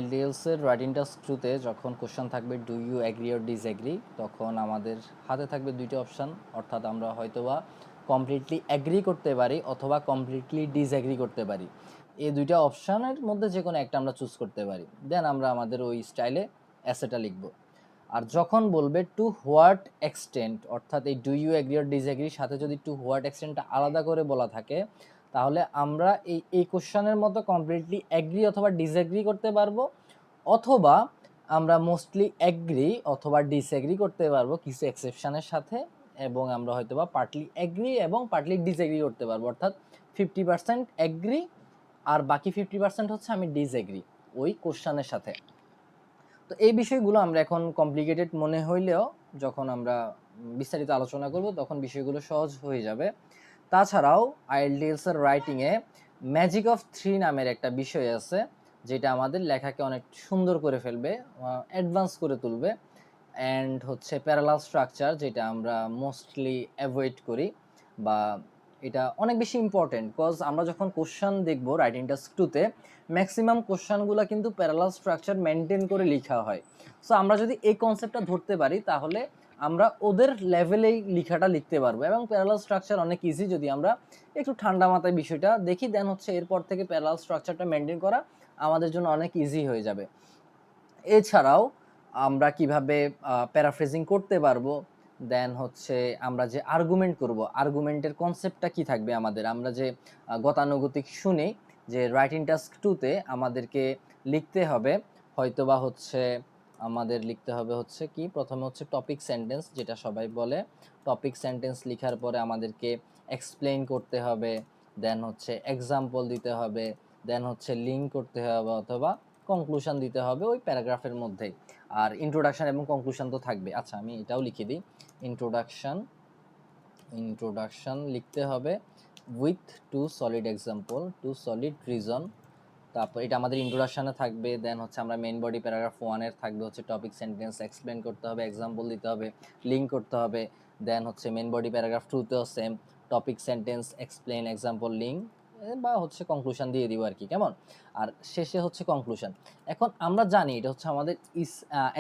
এলডিএলস এর writing task 2 তে যখন কোশ্চেন থাকবে do you agree or disagree, তখন আমাদের হাতে থাকবে দুইটা অপশান, অর্থাৎ আমরা হয়তোবা কমপ্লিটলি এগ্রি করতে পারি অথবা কমপ্লিটলি ডিসএগ্রি করতে পারি। এই দুইটা অপশানের মধ্যে যে কোনো একটা আমরা চুজ করতে পারি, দেন আমরা আমাদের ওই স্টাইলে অ্যাসেটা লিখব। আর যখন বলবে টু হোয়াট এক্সটেন্ট, অর্থাৎ এই ডু ইউ এগ্রি অর ডিসএগ্রির সাথে যদি টু হোয়াট এক্সটেন্টটা আলাদা করে বলা থাকে, তাহলে আমরা এই কোশ্চেনের মতো কমপ্লিটলি এগ্রি অথবা ডিসএগ্রি করতে পারবো, অথবা আমরা মোস্টলি এগ্রি অথবা ডিসএগ্রি করতে পারবো কিছু এক্সেপশনের সাথে, এবং আমরা হয়তো বা পার্টলি এগ্রি এবং পার্টলি ডিসএগ্রি করতে পারবো, অর্থাৎ 50% এগ্রি আর বাকি 50% হচ্ছে আমি ডিসএগ্রি ওই কোশ্চেনের সাথে। তো এই বিষয়গুলো আমরা এখন কমপ্লিকেটেড মনে হইলেও যখন আমরা বিস্তারিত আলোচনা করব তখন বিষয়গুলো সহজ হয়ে যাবে। তাছাড়াও আইএলটিএলস এর রাইটিংয়ে ম্যাজিক অফ 3 নামের একটা বিষয় আছে, যেটা আমাদের লেখাকে অনেক সুন্দর করে ফেলবে, অ্যাডভান্স করে তুলবে। অ্যান্ড হচ্ছে প্যারালাল স্ট্রাকচার, যেটা আমরা মোস্টলি অ্যাভয়েড করি, বা এটা অনেক বেশি ইম্পর্টেন্ট, বিকজ আমরা যখন কোশ্চেন দেখবো রাইটিং টাস্ক 2 তে ম্যাক্সিমাম কোশ্চেনগুলো কিন্তু প্যারালাল স্ট্রাকচার মেনটেন করে লেখা হয়। সো আমরা যদি এই কনসেপ্টটা ধরতে পারি তাহলে আমরা ওদের লেভেলেই লেখাটা লিখতে পারবো, এবং প্যারালাল স্ট্রাকচার অনেক ইজি যদি আমরা একটু ঠান্ডা মাথায় বিষয়টা দেখি, দেন হচ্ছে এরপর থেকে প্যারালাল স্ট্রাকচারটা মেনটেন করা আমাদের জন্য অনেক ইজি হয়ে যাবে। এছাড়াও আমরা কিভাবে প্যারাফ্রেজিং করতে পারবো, দেন হচ্ছে আমরা যে আর্গুমেন্ট করব, আর্গুমেন্টের কনসেপ্টটা কি থাকবে আমাদের, আমরা যে গতানুগতিক শুনি যে রাইটিং টাস্ক 2 তে আমাদেরকে লিখতে হবে, হয়তোবা হচ্ছে আমাদের লিখতে হবে হচ্ছে কি, প্রথমে হচ্ছে টপিক সেন্টেন্স, যেটা সবাই বলে। টপিক সেন্টেন্স লেখার পরে আমাদেরকে এক্সপ্লেইন করতে হবে, দেন হচ্ছে এক্সাম্পল দিতে হবে, দেন হচ্ছে লিঙ্ক করতে হবে, অথবা কনক্লুশন দিতে হবে ওই প্যারাগ্রাফের মধ্যেই। আর ইন্ট্রোডাকশন এবং কনক্লুশন তো থাকবে। আচ্ছা, আমি এটাও লিখে দিই, ইন্ট্রোডাকশন লিখতে হবে with two solid example, two solid reason. তারপর এটা আমাদের ইন্ট্রোডাকশনে থাকবে, দেন হচ্ছে আমরা মেইন বডি প্যারাগ্রাফ 1 এর থাকবে হচ্ছে টপিক সেন্টেন্স, এক্সপ্লেন করতে হবে, এক্সাম্পল দিতে হবে, লিঙ্ক করতে হবে। দেন হচ্ছে মেইন বডি প্যারাগ্রাফ 2 তেও same, topic sentence, explain, example, link, বা হচ্ছে কনক্লুশন দিয়ে দিব আর কি, কেমন। আর শেষে হচ্ছে কনক্লুশন। এখন আমরা জানি এটা হচ্ছে আমাদের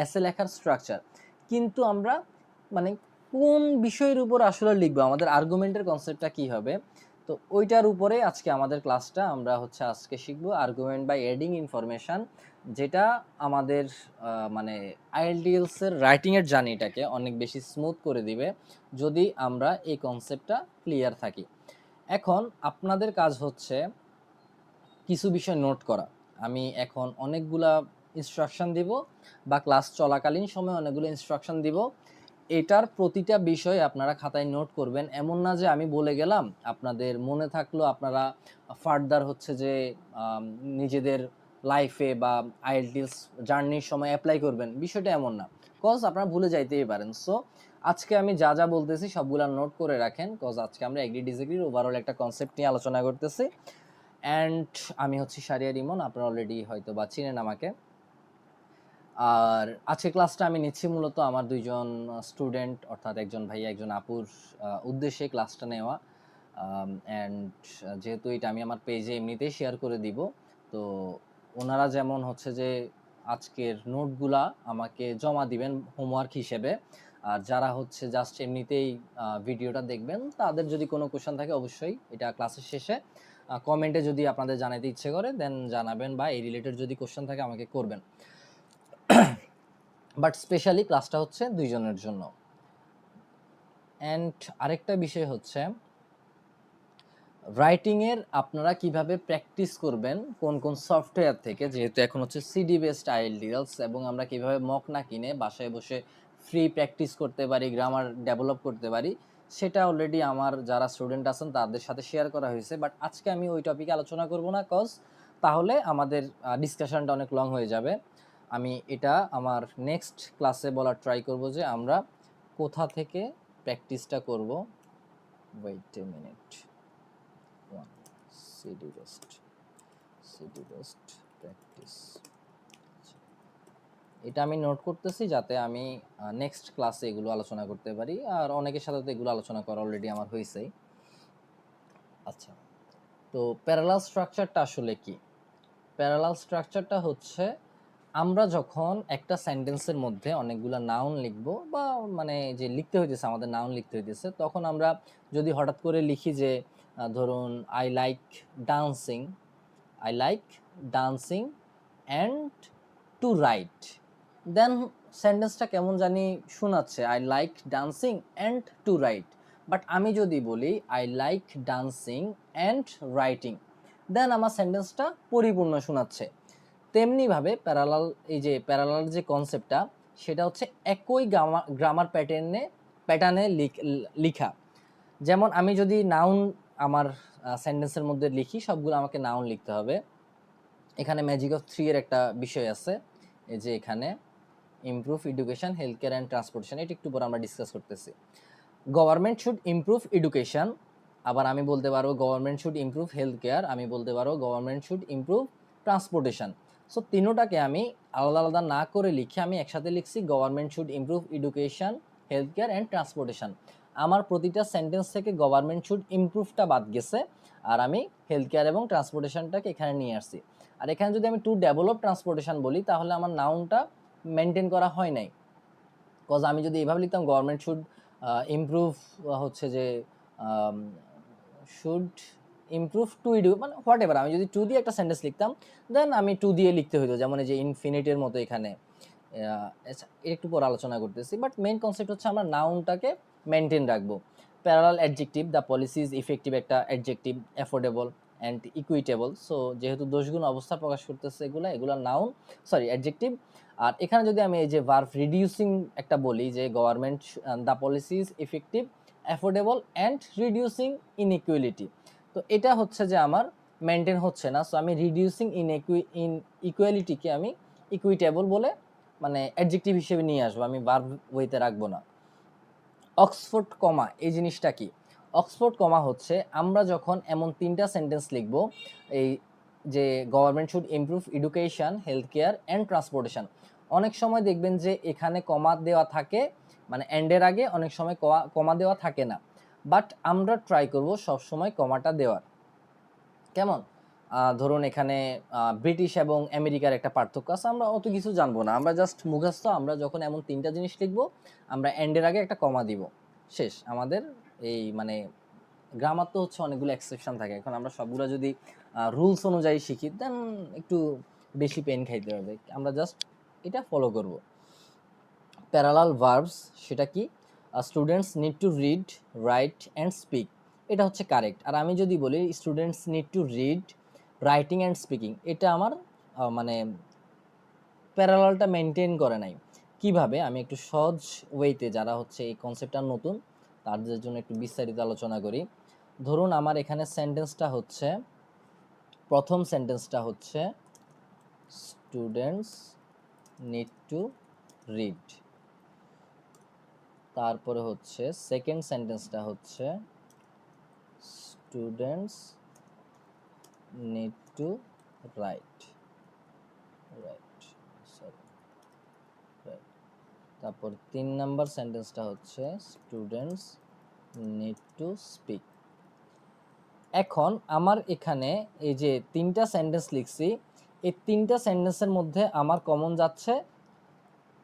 এসে লেখার স্ট্রাকচার, কিন্তু আমরা মানে কোন বিষয়ের উপর আসলে লিখবো, আমাদের আর্গুমেন্টের কনসেপ্টটা কি হবে, তো ওইটার উপরে আজকে আমাদের ক্লাসটা আমরা হচ্ছে আজকে শিখবো, আর্গুমেন্ট বাই অ্যাডিং ইনফরমেশন, যেটা আমাদের মানে আইএলটিএলস এর রাইটিং এর জার্নিটাকে অনেক বেশি স্মুথ করে দিবে যদি আমরা এই কনসেপ্টটা ক্লিয়ার থাকি। এখন আপনাদের কাজ হচ্ছে কিছু বিষয় নোট করা। আমি এখন অনেকগুলা ইনস্ট্রাকশন দিব, বা ক্লাস চলাকালীন সময় অনেকগুলো ইনস্ট্রাকশন দিব, এটার প্রতিটা বিষয় আপনারা খাতায় নোট করবেন। এমন না যে আমি বলে গেলাম আপনাদের মনে থাকলো, আপনারা ফার্দার হচ্ছে যে নিজেদের লাইফে বা আইএলটিএস জার্নির সময় অ্যাপ্লাই করবেন, বিষয়টা এমন না, কজ আপনারা ভুলে যাইতেই পারেন। সো আজকে আমি যা যা বলতেছি সবগুলা নোট করে রাখেন, কজ আজকে আমরা এগ্রি ডিসএগ্রির ওভারঅল একটা কনসেপ্ট নিয়ে আলোচনা করতেছি। অ্যান্ড আমি হচ্ছি শারিয়ার ইমন, আপনারা অলরেডি হয়তো বা চিনেন আমাকে। আর আজকে ক্লাসটা আমি নিচ্ছি মূলত আমার দুইজন স্টুডেন্ট, অর্থাৎ একজন ভাইয়া একজন আপুর উদ্দেশ্যে ক্লাসটা নেওয়া। অ্যান্ড যেহেতু এটা আমি আমার পেজে এমনিতেই শেয়ার করে দিব, তো ওনারা যেমন হচ্ছে যে আজকের নোটগুলা আমাকে জমা দিবেন হোমওয়ার্ক হিসেবে, আর যারা হচ্ছে জাস্ট এমনিতেই ভিডিওটা দেখবেন তাদের যদি কোনো কোশ্চেন থাকে অবশ্যই এটা ক্লাসের শেষে কমেন্টে যদি আপনাদের জানাতে ইচ্ছে করে দেন জানাবেন, বা এই রিলেটেড যদি কোশ্চেন থাকে আমাকে করবেন। বাট স্পেশালি ক্লাসটা হচ্ছে দুইজনের জন্য। অ্যান্ড আরেকটা বিষয় হচ্ছে রাইটিংয়ের আপনারা কিভাবে প্র্যাকটিস করবেন কোন কোন সফটওয়্যার থেকে, যেহেতু এখন হচ্ছে সিডি বেসড আইএলটিএলস, এবং আমরা কিভাবে মক না কিনে বাসায় বসে ফ্রি প্র্যাকটিস করতে পারি, গ্রামার ডেভেলপ করতে পারি, সেটা অলরেডি আমার যারা স্টুডেন্ট আছেন তাদের সাথে শেয়ার করা হয়েছে। বাট আজকে আমি ওই টপিকে আলোচনা করব না, কজ তাহলে আমাদের ডিসকাশনটা অনেক লং হয়ে যাবে। আমি এটা আমার নেক্সট ক্লাসে বলার ট্রাই করব যে আমরা কোথা থেকে প্র্যাকটিসটা করব। Wait a minute, CD best practice, এটা আমি নোট করতেছি যাতে আমি নেক্সট ক্লাসে এগুলো আলোচনা করতে পারি, আর অনেকের সাথে তো এগুলো আলোচনা করা অলরেডি আমার হয়েছেই। আচ্ছা, তো প্যারালাল স্ট্রাকচারটা আসলে কি? প্যারালাল স্ট্রাকচারটা হচ্ছে আমরা যখন একটা সেন্টেন্সের মধ্যে অনেকগুলা নাউন লিখবো বা মানে যে লিখতে হইতেছে আমাদের নাউন লিখতে হইতেছে, তখন আমরা যদি হঠাৎ করে লিখি যে ধরুন I like dancing, I like dancing and to write, then সেন্টেন্সটা কেমন জানি শোনাচ্ছে, I like dancing and to write. But আমি যদি বলি I like dancing and writing, then আমার সেন্টেন্সটা পরিপূর্ণ শোনাচ্ছে। তেমনিভাবে প্যারালাল, এই যে প্যারালাল যে কনসেপ্টটা, সেটা হচ্ছে একই গ্রামার প্যাটার্নে লিখা। যেমন আমি যদি নাউন আমার সেন্টেন্সের মধ্যে লিখি, সবগুলো আমাকে নাউন লিখতে হবে। এখানে ম্যাজিক অফ 3 এর একটা বিষয় আছে, এই যে এখানে improve education, health care and transportation, এটা একটু পরে আমরা ডিসকাস করতেছি। গভর্নমেন্ট শুড ইমপ্রুভ এডুকেশন, আবার আমি বলতে পারবো government should improve health care, আমি বলতে পারবো government should improve transportation. So তিনোটাকে আমি আলাদা আলাদা না করে লিখে আমি একসাথে লিখছি government should improve education, health care and transportation. আমার প্রতিটা সেন্টেন্স থেকে গভর্নমেন্ট শুড ইমপ্রুভটা বাদ গেছে, আর আমি হেলথ কেয়ার এবং ট্রান্সপোর্টেশনটাকে এখানে নিয়ে আসছি। আর এখানে যদি আমি টু ডেভেলপ ট্রান্সপোর্টেশন বলি, তাহলে আমার নাউনটা মেনটেন করা হয় নাই। কজ আমি যদি এভাবে লিখতাম গভর্নমেন্ট শুড ইমপ্রুভ, হচ্ছে যে শুড ইমপ্রুভ টু ইডু, মানে হোয়াট এভার, আমি যদি টু দিয়ে একটা সেন্টেন্স লিখতাম, দেন আমি টু দিয়ে লিখতে হতো, যেমন এই যে ইনফিনিটের মতো এখানে। একটু পর আলোচনা করতেছি, বাট মেইন কনসেপ্ট হচ্ছে আমরা নাউনটাকে মেনটেন রাখবো। Parallel adjective, the policy is effective একটা adjective, affordable and equitable. So যেহেতু দোষগুণ অবস্থা প্রকাশ করতেছে, এগুলা নাউন, সরি অ্যাডজেক্টিভ। আর এখানে যদি আমি এই যে ভার্ব রিডিউসিং একটা বলি, যে government the policy is effective, affordable and reducing inequality, তো এটা হচ্ছে যে আমার মেনটেন হচ্ছে না। সো আমি রিডিউসিং ইকুয়ালিটিকে আমি ইকুইটেবল বলে মানে অ্যাডজেক্টিভ হিসেবে নিয়ে আসবো, আমি ভার্ব ওয়েতে রাখবো না। অক্সফোর্ড কমা, এই জিনিসটা কি? অক্সফোর্ড কমা হচ্ছে আমরা যখন এমন তিনটা সেন্টেন্স লিখবো, এই যে government should improve education, health care and transportation, অনেক সময় দেখবেন যে এখানে কমা দেওয়া থাকে, মানে এন্ডের আগে অনেক সময় কমা দেওয়া থাকে না, বাট আমরা ট্রাই করব সবসময় কমাটা দেওয়ার। কেমন? ধরুন এখানে ব্রিটিশ এবং আমেরিকার একটা পার্থক্য আছে, আমরা অত কিছু জানবো না, আমরা জাস্ট মুখস্থ, আমরা যখন এমন তিনটা জিনিস লিখবো, আমরা এন্ডের আগে একটা কমা দিব, শেষ। আমাদের এই মানে গ্রামার তো হচ্ছে অনেকগুলো এক্সেপশন থাকে, এখন আমরা সবগুলো যদি রুলস অনুযায়ী শিখি, দেন একটু বেশি পেন খাইতে হবে, আমরা জাস্ট এটা ফলো করব। প্যারালাল ভার্বস, সেটা কি? Students need to read, right and speak, এটা হচ্ছে কারেক্ট। আর আমি যদি বলি students need to read, writing and speaking, এটা আমার মানে প্যারালালটা মেনটেন করে নাই। কিভাবে? আমি একটু সহজ ওয়েতে, যারা হচ্ছে এই কনসেপ্টটা নতুন তাদের জন্য একটু বিস্তারিত আলোচনা করি। ধরুন আমার এখানে সেন্টেন্সটা হচ্ছে, প্রথম সেন্টেন্সটা হচ্ছে স্টুডেন্টস নিড টু রিড, তারপরে হচ্ছে সেকেন্ড সেন্টেন্সটা হচ্ছে স্টুডেন্টস নিড টু রাইট, তারপর 3 নাম্বার সেন্টেন্সটা হচ্ছে স্টুডেন্টস নিড টু স্পিক। এখন আমার এখানে এই যে তিনটা সেন্টেন্স লিখছি, এই তিনটা সেন্টেন্সের মধ্যে আমার কমন যাচ্ছে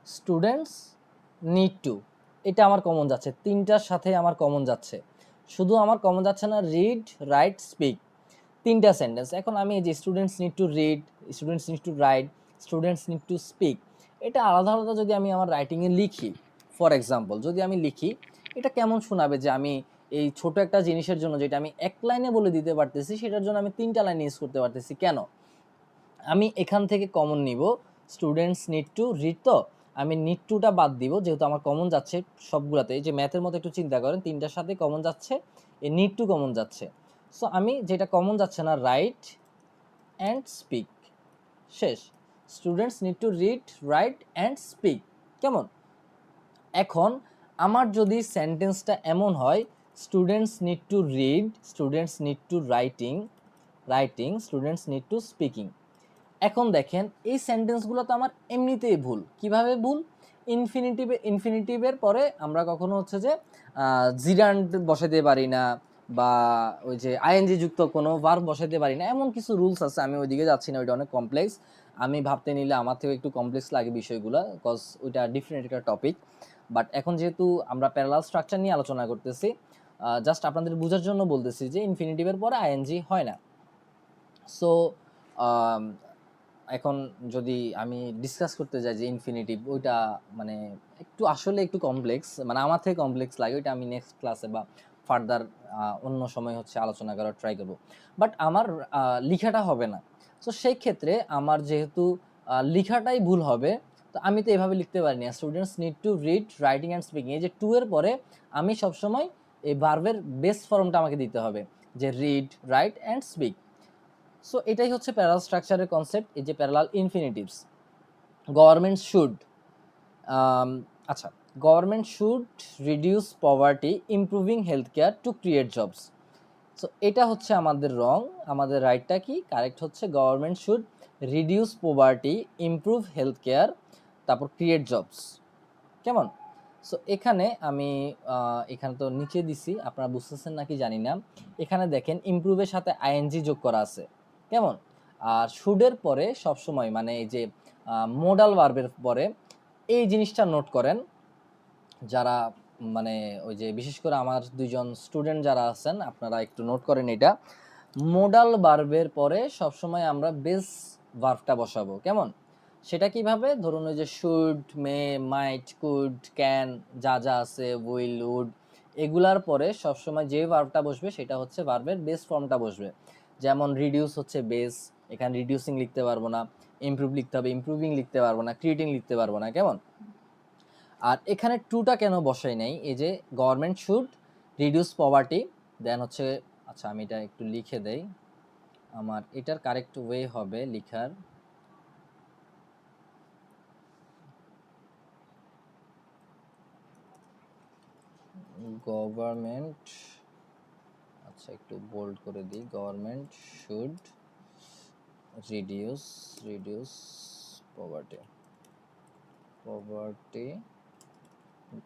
স্টুডেন্টস নিড টু, এটা আমার কমন যাচ্ছে, তিনটার সাথে আমার কমন যাচ্ছে। শুধু আমার কমন যাচ্ছে না রিড, রাইট, স্পিক, তিনটা সেন্টেন্স। এখন আমি এই যে students need to read, students need to right, students need to speak, এটা আলাদা আলাদা যদি আমি আমার রাইটিংয়ে লিখি, ফর এক্সাম্পল যদি আমি লিখি, এটা কেমন শোনাবে যে আমি এই ছোট একটা জিনিসের জন্য যেটা আমি এক লাইনে বলে দিতে পারতেছি, সেটার জন্য আমি তিনটা লাইন ইউজ করতে পারতেছি কেন? আমি এখান থেকে কমন নিব স্টুডেন্টস নিড টু রিড, তো আমি নিড টুটা বাদ দিব, যেহেতু আমার কমন যাচ্ছে সবগুলাতে। এই যে ম্যাথের মতো একটু চিন্তা করেন, তিনটার সাথে কমন যাচ্ছে, এই নিড টু কমন যাচ্ছে। সো আমি যেটা কমন যাচ্ছে না, রাইট অ্যান্ড স্পিক, শেষ। Students need to read, right and speak, কেমন? এখন আমার যদি সেন্টেন্সটা এমন হয় students need to read, students need to writing, students need to speaking, এখন দেখেন এই সেন্টেন্সগুলো তো আমার এমনিতেই ভুল। কিভাবে ভুল? ইনফিনিটিভের পরে আমরা কখনো হচ্ছে যে জিরান্ড বসাতে পারি না, বা ওই যে আইএনজি যুক্ত কোনো ভার্ব বসাতে পারি না, এমন কিছু রুলস আছে, আমি ওইদিকে যাচ্ছি না, ওইটা অনেক কমপ্লেক্স। আমি ভাবতে নিলে আমার থেকে একটু কমপ্লেক্স লাগে বিষয়গুলো, বিকজ ওইটা ডিফারেন্ট একটা টপিক। বাট এখন যেহেতু আমরা প্যারালাল স্ট্রাকচার নিয়ে আলোচনা করতেছি, জাস্ট আপনাদের বোঝার জন্য বলতেছি যে ইনফিনিটিভের পরে আইএনজি হয় না। সো এখন যদি আমি ডিসকাস করতে যাই যে ইনফিনিটিভ, ওইটা মানে একটু আসলে একটু কমপ্লেক্স, মানে আমার থেকে কমপ্লেক্স লাগে। ওইটা আমি নেক্সট ক্লাসে বা ফার্দার অন্য সময় হচ্ছে আলোচনা করার ট্রাই করব। বাট আমার লেখাটা হবে না। সো সেই ক্ষেত্রে আমার যেহেতু লেখাটাই ভুল হবে, তো আমি তো এভাবে লিখতে পারি না, students need to read writing and speaking. এই যে টু এর পরে আমি সবসময় এই ভার্বের বেস ফর্মটা আমাকে দিতে হবে, যে read, right and speak. So এটাই হচ্ছে প্যারালাল স্ট্রাকচারের কনসেপ্ট, এই যে প্যারালাল ইনফিনিটিভস। গভর্নমেন্ট শুড, আচ্ছা, government should reduce poverty improving health care to create jobs. So এটা হচ্ছে আমাদের রং, আমাদের রাইটটা কি কারেক্ট হচ্ছে government should reduce poverty improve health care, তারপর ক্রিয়েট জবস। কেমন? সো এখানে আমি এখানে তো নিচে দিছি, আপনারা বুঝতেছেন নাকি জানি না। এখানে দেখেন ইমপ্রুভের সাথে আইএনজি যোগ করা আছে। কেমন? আর শুডের পরে সবসময় মানে এই যে মোডাল ভার্বের পরে এই জিনিসটা নোট করেন, যারা মানে ওই যে বিশেষ করে আমার দুইজন স্টুডেন্ট যারা আছেন, আপনারা একটু নোট করেন এটা। মোডাল ভার্বের পরে সবসময় আমরা বেস ভার্বটা বসাবো। কেমন? সেটা কিভাবে? ধরুন ওই যে should, may, might, could, can, যা যা আছে, উইল, উড, এগুলার পরে সবসময় যে ভার্বটা বসবে সেটা হচ্ছে ভার্বের বেস ফর্মটা বসবে। যেমন রিডিউস হচ্ছে বেস, এখানে রিডিউসিং লিখতে পারবো না। ইমপ্রুভ লিখতে হবে, ইমপ্রুভিং লিখতে পারবো না। ক্রিয়েটিং লিখতে পারবো না। কেমন? আর এখানে টুটা কেন বসাই নাই? এই যে গভর্নমেন্ট শুড রিডিউস পভার্টি, দেন হচ্ছে, আচ্ছা আমি এটা একটু লিখে দেই, আমার এটার কারেক্ট ওয়ে হবে লিখার। গভর্নমেন্ট, আচ্ছা একটু বোল্ড করে দিই, গভর্নমেন্ট শুড রিডিউস পভার্টি,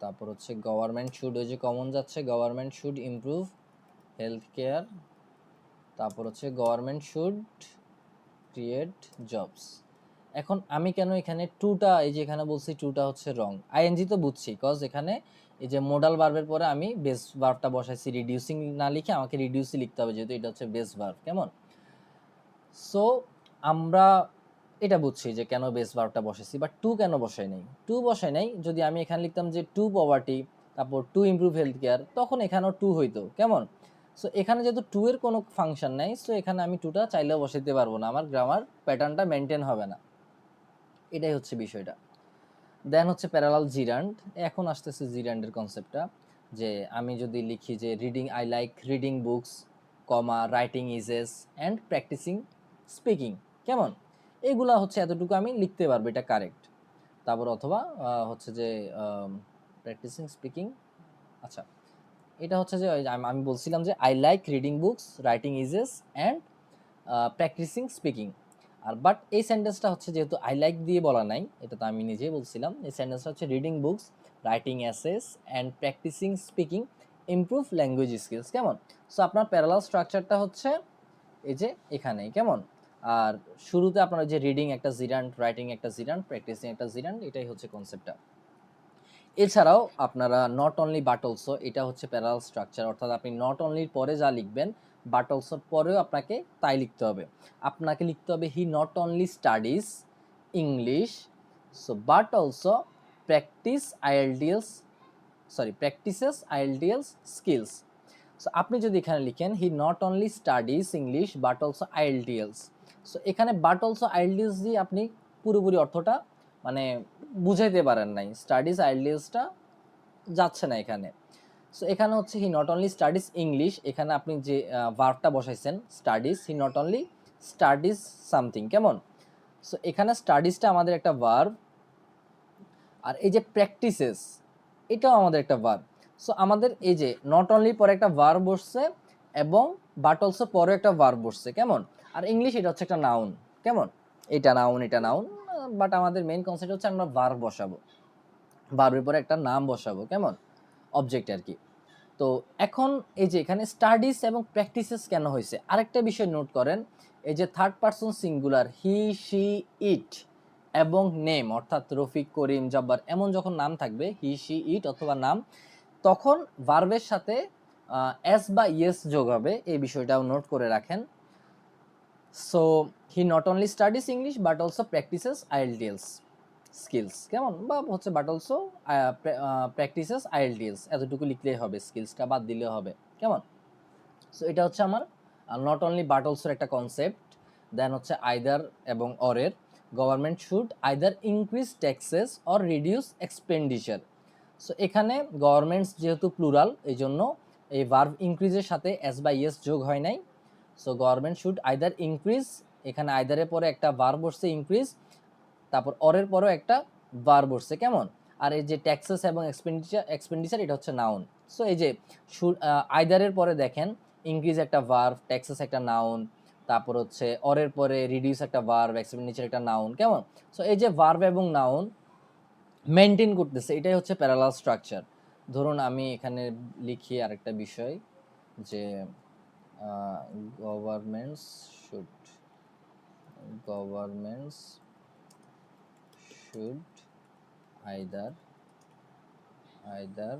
তারপর হচ্ছে গভর্নমেন্ট শুড, ওই যে কমন যাচ্ছে, government should improve health care, তারপর হচ্ছে গভর্নমেন্ট শুড ক্রিয়েট জবস। এখন আমি কেন এখানে টুটা, এই যে এখানে বলছি টুটা হচ্ছে রং, আইএনজি তো বুঝছি, কজ এখানে এই যে মোডাল ভার্বের পরে আমি বেস ভার্বটা বসাইছি, রিডিউসিং না লিখে আমাকে রিডিউসই লিখতে হবে, যেহেতু এটা হচ্ছে বেস ভার্ব। কেমন? সো আমরা এটা বুঝছি যে কেন বেস ভার্বটা বসাইছি, বাট টু কেন বসাই নাই? টু বসাই নাই, যদি আমি এখানে লিখতাম যে টু পভার্টি, তারপর টু ইমপ্রুভ হেলথ কেয়ার, তখন এখানেও টু হইতো। কেমন? সো এখানে যেহেতু টু এর কোনো ফাংশন নাই, সো এখানে আমি টুটা চাইলেও বসাইতে পারবো না, আমার গ্রামার প্যাটার্নটা মেনটেন হবে না। এটাই হচ্ছে বিষয়টা। দেন হচ্ছে প্যারালাল জিরান্ড। এখন আসতেছে জিরান্ডের কনসেপ্টটা, যে আমি যদি লিখি যে reading, I like reading books, comma, writing essays and practising speaking. কেমন? এইগুলা হচ্ছে এতটুকু আমি লিখতে পারবো, এটা কারেক্ট। তারপর অথবা হচ্ছে যে প্র্যাকটিসিং স্পিকিং, আচ্ছা এটা হচ্ছে যে আমি বলছিলাম যে I like reading books, writing essays and practising speaking. আর বাট এই সেন্টেন্সটা হচ্ছে যেহেতু আই লাইক দিয়ে বলা নাই, এটা তো আমি নিজেই বলছিলাম, এই সেন্টেন্সটা হচ্ছে reading books, writing essays and practising speaking improve language skills. কেমন? সো আপনার প্যারালাল স্ট্রাকচারটা হচ্ছে এই যে এখানেই। কেমন? আর শুরুতে আপনার যে রিডিং একটা জিরান্ড, রাইটিং একটা জিরান্ড, প্র্যাকটিসিং একটা জিরান্ড, এটাই হচ্ছে কনসেপ্টটা। এছাড়াও আপনারা নট অনলি বাট অলসো, এটা হচ্ছে প্যারালাল স্ট্রাকচার, অর্থাৎ আপনি নট অনলির পরে যা লিখবেন বাট অলসোর পরেও আপনাকে তাই লিখতে হবে। আপনাকে লিখতে হবে he not only studies English, so but also practises IELTS skills. So আপনি যদি এখানে লিখেন he not only studies English but also IELTS, so এখানে বাট অলসো আইএলটিএলস দিয়ে আপনি পুরোপুরি অর্থটা মানে বুঝাইতে পারেন নাই, স্টাডিজ আইএলটিএলসটা যাচ্ছে না এখানে। সো এখানে হচ্ছে he not only studies English, এখানে আপনি যে ভার্বটা বসাইছেন studies, he not only studies something. কেমন? সো এখানে স্টাডিজটা আমাদের একটা ভার্ব, আর এই যে প্র্যাকটিসেস এটাও আমাদের একটা ভার্ব। সো আমাদের এই যে নট অনলি পরে একটা ভার্ব বসছে এবং বাট অলসো পরে একটা ভার্ব বসছে। কেমন? আর ইংলিশ এটা হচ্ছে একটা নাউন। কেমন? এটা নাউন, এটা নাউন, বাট আমাদের মেইন কনসেপ্ট হচ্ছে আমরা ভার্ব বসাবো, ভার্বের পরে একটা নাম বসাবো। কেমন? অবজেক্ট আর কি। তো এখন এই যে এখানে স্টাডিজ এবং প্র্যাকটিসেস কেন হয়েছে, আরেকটা বিষয় নোট করেন, এই যে third person singular he she it এবং নেম অর্থাৎ রফিক, করিম, জব্বার এমন যখন নাম থাকবে হি শি ইট অথবা নাম, তখন ভার্বের সাথে এস বা ইয়েস যোগ হবে, এই বিষয়টাও নোট করে রাখেন। So he not only studies English but also practices IELTS skills, কেমন, বা হচ্ছে বাট অলসো প্র্যাকটিসেস আইএলটিএস, এতটুকু লিখলেই হবে, স্কিলসটা বাদ দিলেও হবে, কেমন। সো এটা হচ্ছে আমার নট অনলি বাট অলসোর একটা কনসেপ্ট। দেন হচ্ছে আইদার এবং অরের, government should either increase taxes or reduce expenditure. So এখানে গভর্নমেন্টস যেহেতু প্লুরাল, এই জন্য এই ভার্ব ইনক্রিজের সাথে এস বা ইয়েস যোগ হয় নাই। So government should either increase, এখানে আইদারের পরে একটা ভার্ব বসছে ইনক্রিজ, তারপর অরের পরেও একটা ভার্ব বসছে, কেমন। আর এই যে ট্যাক্সেস এবং এক্সপেন্ডিচার এটা হচ্ছে নাউন। সো এই যে আইদারের পরে দেখেন ইনক্রিজ একটা ভার্ব, ট্যাক্সেস একটা নাউন, তারপর হচ্ছে অরের পরে রিডিউস একটা ভার্ব, এক্সপেন্ডিচার একটা নাউন, কেমন। সো এই যে ভার্ব এবং নাউন মেনটেন করতেছে, এটাই হচ্ছে প্যারালাল স্ট্রাকচার। ধরুন আমি এখানে লিখি আরেকটা বিষয় যে governments should either either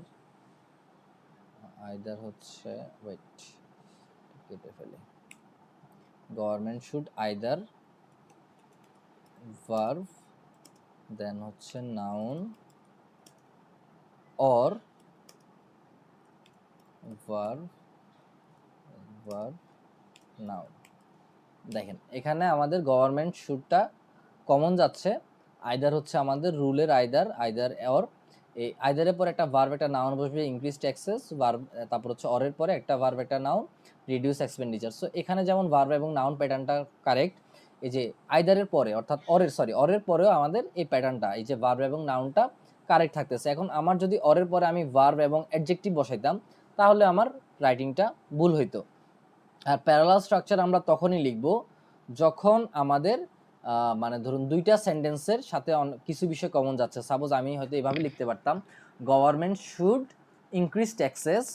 either হচ্ছে ওয়েট কেটে ফেলে, government should either verb then হচ্ছে নাউন অর ভার্ব নাউন। দেখেন এখানে আমাদের গভর্নমেন্ট শুডটা কমন যাচ্ছে, আইদার হচ্ছে আমাদের রুলের আইদার অর, এই আইদারের পরে একটা ভার্ব একটা নাউন বসবে, ইনক্রিজ ট্যাক্সেস ভার্ব, তারপর হচ্ছে অরের পরে একটা ভার্ব একটা নাউন, রিডিউস এক্সপেন্ডিচার। সো এখানে যেমন ভার্ব এবং নাউন প্যাটার্নটা কারেক্ট, এই যে আইদারের পরে অর্থাৎ অরের পরেও আমাদের এই প্যাটার্নটা, এই যে ভার্ব এবং নাউনটা কারেক্ট থাকতেছে। এখন আমার যদি অরের পরে আমি ভার্ব এবং অ্যাডজেক্টিভ বসাইতাম তাহলে আমার রাইটিংটা ভুল হইতো। আর প্যারালাল স্ট্রাকচার আমরা তখনই লিখব যখন আমাদের মানে ধরুন দুইটা সেন্টেন্সের সাথে কিছু বিষয় কমন যাচ্ছে। সাপোজ আমি হয়তো এভাবে লিখতে পারতাম, government should increase taxes,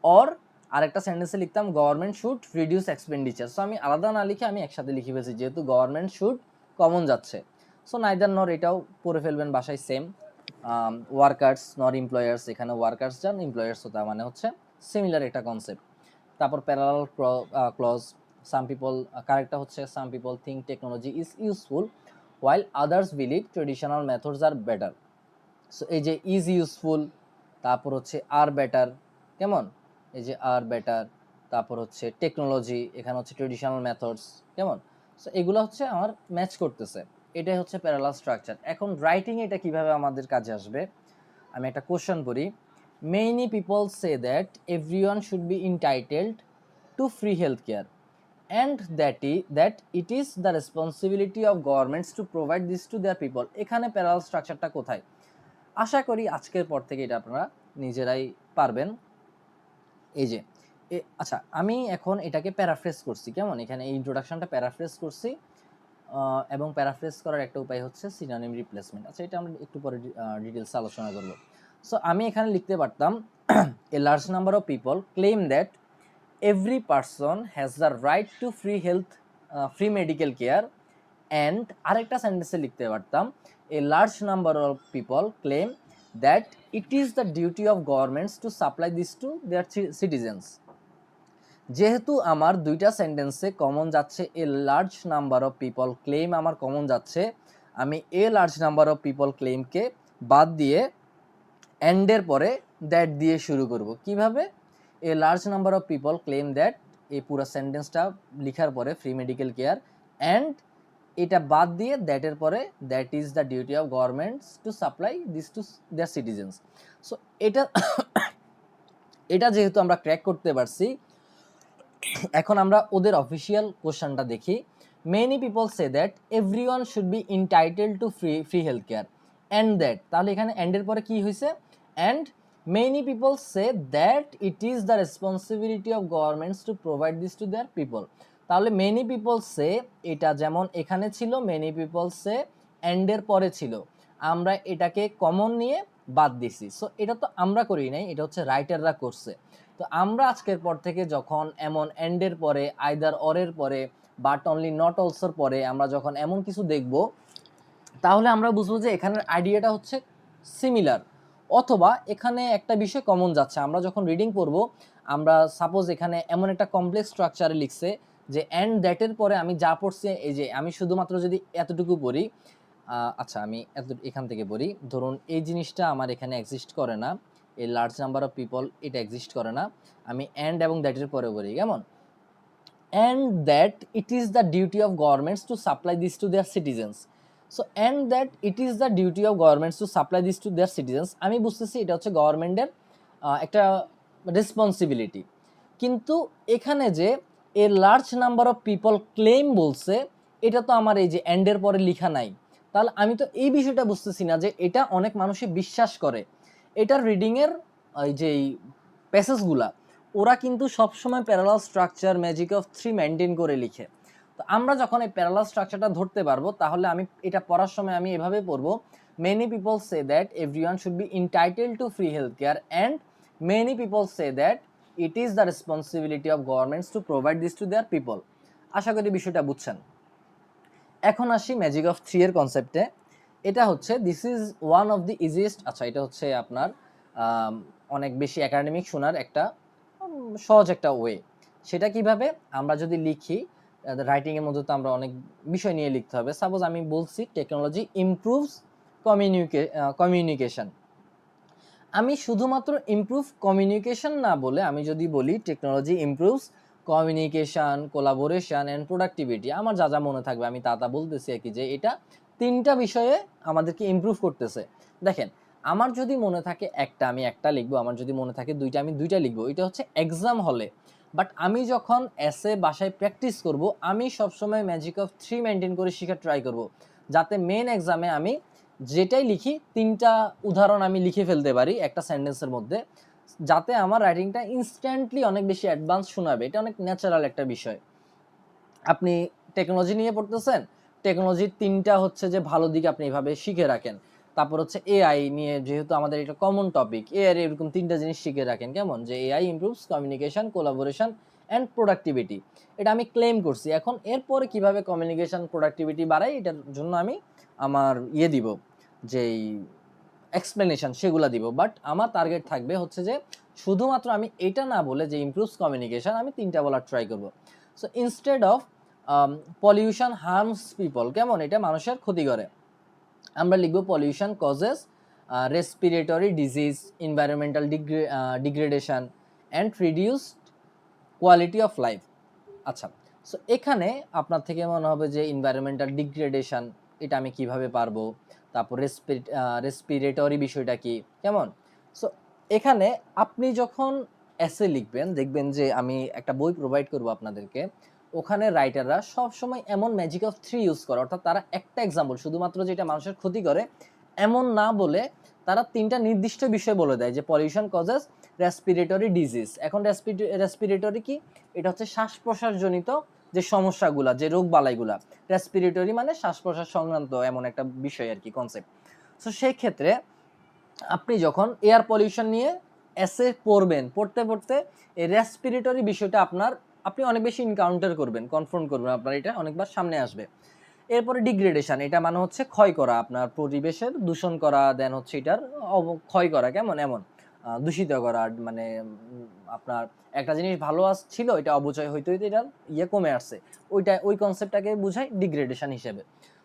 or আরেকটা সেন্টেন্সে লিখতাম government should reduce expenditure. So আমি আলাদা না লিখে আমি একসাথে লিখে ফেলছি, যেহেতু গভর্নমেন্ট শুড কমন যাচ্ছে। সো নাইদার নর এটাও পড়ে ফেলবেন বাসায় সেম। ওয়ার্কার্স নর এমপ্লয়ার্স, এখানে ওয়ার্কার্স যান এমপ্লয়ার্স হতা, মানে হচ্ছে সিমিলার একটা কনসেপ্ট। তারপর প্যারালাল ক্লজ, সাম পিপল, কারেক্টটা হচ্ছে some people think technology is useful while others believe traditional methods are better. So এই যে ইজ ইউজফুল, তারপর হচ্ছে আর বেটার, কেমন, এই যে আর বেটার, তারপর হচ্ছে টেকনোলজি, এখানে হচ্ছে ট্রেডিশনাল মেথডস, কেমন। সো এগুলো হচ্ছে আমার ম্যাচ করতেছে, এটাই হচ্ছে প্যারালাল স্ট্রাকচার। এখন রাইটিং এটা কিভাবে আমাদের কাজে আসবে, আমি একটা কোশ্চেন করি। Many people say that everyone should be entitled to free health care and that it is the responsibility of governments to provide this to their people. এখানে প্যারালাল স্ট্রাকচারটা কোথায়, আশা করি আজকের পর থেকে এটা আপনারা নিজেরাই পারবেন। এই যে আচ্ছা আমি এখন এটাকে প্যারাফ্রেজ করছি, কেমন, এখানে এই ইন্ট্রোডাকশনটা প্যারাফ্রেজ করছি, এবং প্যারাফ্রেজ করার একটা উপায় হচ্ছে সিনোনিম রিপ্লেসমেন্ট। আচ্ছা এটা আমরা একটু পরে ডিটেলস আলোচনা করব। সো আমি এখানে লিখতে পারতাম এ large number of people claim that every person has the right to free medical care, and আরেকটা সেন্টেন্সে লিখতে পারতাম a large number of people claim that it is the duty of governments to supply this to their citizens. যেহেতু আমার দুইটা সেন্টেন্সে common যাচ্ছে a large number of people claim, আমার কমন যাচ্ছে, আমি a large number of people ক্লেমকে বাদ দিয়ে এন্ডের পরে দ্যাট দিয়ে শুরু করব। কিভাবে, a large number of people claim that, এই পুরো সেন্টেন্সটা লিখার পরে ফ্রি মেডিকেল কেয়ার, অ্যান্ড এটা বাদ দিয়ে দ্যাটের পরে that is the duty of governments to supply this to their citizens. So এটা যেহেতু আমরা ক্র্যাক করতে পারছি, এখন আমরা ওদের অফিসিয়াল কোশ্চেনটা দেখি। Many people say that everyone should be entitled to free health care and that, তাহলে এখানে অ্যান্ডের পরে কি হয়েছে, and many people say that it is the responsibility of governments to provide this to their people. তাহলে many people say এটা যেমন এখানে ছিল, মেনি পিপল সে অ্যান্ডের পরে ছিল, আমরা এটাকে কমন নিয়ে বাদ দিছি। সো এটা তো আমরা করি নাই, এটা হচ্ছে রাইটাররা করছে। তো আমরা আজকের পর থেকে যখন এমন এন্ডের পরে আইদার অরের পরে বাট অনলি নট অলসোর পরে আমরা যখন এমন কিছু দেখব, তাহলে আমরা বুঝবো যে এখানের আইডিয়াটা হচ্ছে সিমিলার, অথবা এখানে একটা বিষয় কমন যাচ্ছে। আমরা যখন রিডিং পড়ব, আমরা সাপোজ এখানে এমন একটা কমপ্লেক্স স্ট্রাকচারে লিখছে যে অ্যান্ড দ্যাটের পরে আমি যা পড়ছি, এই যে আমি শুধুমাত্র যদি এতটুকু পড়ি, আচ্ছা আমি এখান থেকে পড়ি, ধরুন এই জিনিসটা আমার এখানে এক্সিস্ট করে না, এই লার্জ নাম্বার অফ পিপল এটা এক্সিস্ট করে না, আমি অ্যান্ড এবং দ্যাটের পরে পড়ি কেমন, and that it is the duty of governments to supply this to their citizens. So and that it is the duty of governments to supply this to their citizens, আমি বুঝতেছি এটা হচ্ছে গভর্নমেন্টের একটা রেসপন্সিবিলিটি। কিন্তু এখানে যে এ large number of people claim বলছে, এটা তো আমার এই যে এন্ডের পরে লেখা নাই, তাহলে আমি তো এই বিষয়টা বুঝতেছি না যে এটা অনেক মানুষই বিশ্বাস করে। এটার রিডিংয়ের এই যে প্যাসেজগুলা, ওরা কিন্তু সবসময় parallel structure magic of three maintain করে লিখে। তো আমরা যখন এই প্যারালাল স্ট্রাকচারটা ধরতে পারবো, তাহলে আমি এটা পড়ার সময় আমি এভাবে পড়বো, many people say that everyone should be entitled to free health care and many people say that it is the responsibility of governments to provide this to their people. আশা করি বিষয়টা বুঝছেন। এখন আসি ম্যাজিক অফ থ্রি এর কনসেপ্টে। এটা হচ্ছে this is one of the easiest, আচ্ছা এটা হচ্ছে আপনার অনেক বেশি একাডেমিক শোনার একটা সহজ একটা ওয়ে। সেটা কিভাবে, আমরা যদি লিখি রাইটিংয়ের মধ্যে তো আমরা অনেক বিষয় নিয়ে লিখতে হবে। সাপোজ আমি বলছি টেকনোলজি ইমপ্রুভস কমিউনিকেশন, আমি শুধুমাত্র ইমপ্রুভ কমিউনিকেশন না বলে আমি যদি বলি technology improves communication, collaboration and productivity, আমার যা যা মনে থাকবে আমি তা বলতেছি আর কি, যে এটা তিনটা বিষয়ে আমাদেরকে ইমপ্রুভ করতেছে। দেখেন, আমার যদি মনে থাকে একটা, আমি একটা লিখবো, আমার যদি মনে থাকে দুইটা, আমি দুইটা লিখবো, এটা হচ্ছে এক্সাম হলে। বাট আমি যখন এসে বাসায় প্র্যাকটিস করব, আমি সবসময় ম্যাজিক অফ থ্রি মেনটেন করে শেখার ট্রাই করব, যাতে মেন এক্সামে আমি যেটাই লিখি তিনটা উদাহরণ আমি লিখে ফেলতে পারি একটা সেন্টেন্সের মধ্যে, যাতে আমার রাইটিংটা ইনস্ট্যান্টলি অনেক বেশি অ্যাডভান্স শোনাবে। এটা অনেক ন্যাচারাল একটা বিষয়। আপনি টেকনোলজি নিয়ে পড়তেছেন, টেকনোলজির তিনটা হচ্ছে যে ভালো দিক আপনি এভাবে শিখে রাখেন। তারপর হচ্ছে এআই নিয়ে, যেহেতু আমাদের এটা কমন টপিক, এআই এরকম তিনটা জিনিস শিখে রাখেন কেমন, যে AI improves communication, collaboration and productivity. এটা আমি ক্লেম করছি। এখন এরপরে কিভাবে কমিউনিকেশন প্রোডাক্টিভিটি বাড়াই, এটার জন্য আমি আমার দিব, যেই এক্সপ্লেনেশন সেগুলো দিব। বাট আমার টার্গেট থাকবে হচ্ছে যে শুধুমাত্র আমি এটা না বলে যে ইমপ্রুভস কমিউনিকেশন, আমি তিনটা বলার ট্রাই করব। So instead of pollution harms people, কেমন এটা মানুষের ক্ষতি করে, আমরা লিখব pollution causes respiratory disease, environmental degradation and reduced quality of life. আচ্ছা, সো এখানে আপনার থেকে মনে হবে যে এনভায়রনমেন্টাল ডিগ্রেডেশন এটা আমি কিভাবে পারবো, তারপর রেসপিরেটরি বিষয়টা কি, কেমন। সো এখানে আপনি যখন এসে লিখবেন, দেখবেন যে আমি একটা বই প্রোভাইড করব আপনাদেরকে, ওখানে রাইটাররা সব সময় এমন ম্যাজিক অফ থ্রি ইউজ করে, অর্থাৎ তারা একটা এক্সাম্পল শুধুমাত্র যেটা মানুষের ক্ষতি করে এমন না বলে তারা তিনটা নির্দিষ্ট বিষয় বলে দেয়, যে পলিউশন কজেস রেসপিরেটরি ডিজিজ। এখন রেসপিরেটরি কি, এটা হচ্ছে শ্বাস প্রশ্বাস জনিত যে সমস্যাগুলা, যে রোগ বালাইগুলা, রেসপিরেটরি মানে শ্বাস প্রশ্বাস সংক্রান্ত এমন একটা বিষয় আর কি, কনসেপ্ট। সো সেই ক্ষেত্রে আপনি যখন এয়ার পলিউশন নিয়ে এসে পড়বেন, পড়তে পড়তে এই রেসপিরেটরি বিষয়টা আপনি অনেক বেশি এনকাউন্টার করবেন, কনফ্রন্ট করবেন, আপনার এটা অনেকবার সামনে আসবে। এরপরে ডিগ্রেডেশন, এটা মানে হচ্ছে ক্ষয় করা, আপনার পরিবেশের দূষণ করা, দেন হচ্ছে এটার ক্ষয় করা, কেমন এমন দূষিত করা, মানে আপনার একটা জিনিস ভালো ছিল, এটা অবচয় হইতে হইতে এটার কমে আসছে, ওই কনসেপ্টটাকে বুঝায় ডিগ্রেডেশন হিসেবে।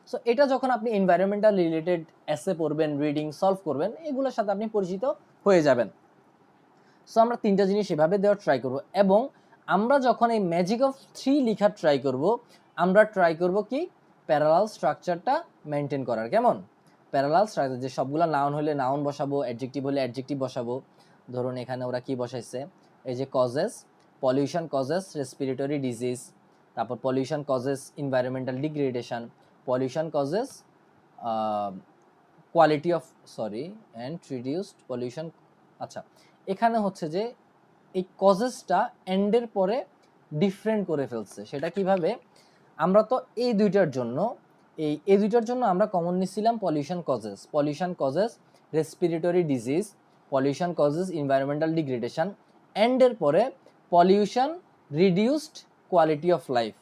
সো এটা যখন আপনি এনভায়রনমেন্টাল রিলেটেড এসে পড়বেন, রিডিং সলভ করবেন, এগুলোর সাথে আপনি পরিচিত হয়ে যাবেন। সো আমরা তিনটা জিনিস এভাবে দেওয়ার ট্রাই করব, এবং আমরা যখন এই ম্যাজিক অফ থ্রি লেখার ট্রাই করব, আমরা ট্রাই করব কি প্যারালাল স্ট্রাকচারটা মেনটেন করার, কেমন প্যারালাল স্ট্রাকচার, যে সবগুলো নাউন হলে নাউন বসাবো, অ্যাডজেক্টিভ হলে অ্যাডজেক্টিভ বসাবো। ধরুন এখানে ওরা কি বসাইছে, এই যে causes, pollution causes respiratory disease, তারপর pollution causes environmental degradation, pollution causes quality of and reduced pollution. আচ্ছা, এখানে হচ্ছে যে এই কজেসটা এন্ডের পরে ডিফারেন্ট করে ফেলছে। সেটা কিভাবে, আমরা তো এই দুইটার জন্য আমরা কমন নিছিলাম pollution causes respiratory disease, pollution causes environmental degradation, এন্ডের পরে pollution reduced quality of life.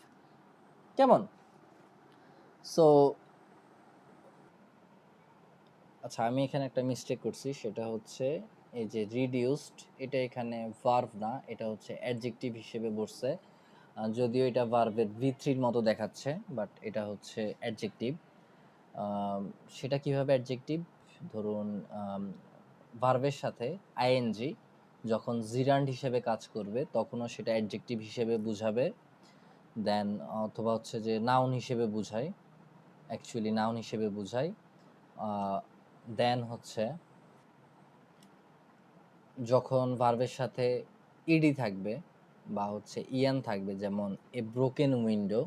কেমন? সো আচ্ছা, আমি এখানে একটা মিস্টেক করছি, সেটা হচ্ছে এই যে রিডিউসড, এটা এখানে ভার্ব না, এটা হচ্ছে অ্যাডজেক্টিভ হিসেবে বসছে। যদিও এটা ভার্বের V3 মতো দেখাচ্ছে, বাট এটা হচ্ছে অ্যাডজেক্টিভ। সেটা কিভাবে অ্যাডজেক্টিভ? ধরুন ভার্বের সাথে আইএনজি যখন জিরান্ড হিসেবে কাজ করবে তখনও সেটা অ্যাডজেক্টিভ হিসেবে বুঝাবে। দেন অথবা হচ্ছে যে নাউন হিসেবে বুঝায়, অ্যাকচুয়ালি নাউন হিসেবে বুঝায়। দেন হচ্ছে যখন ভার্বের সাথে ইডি থাকবে বা হচ্ছে ইয়ান থাকবে, যেমন এ ব্রোকেন উইন্ডো,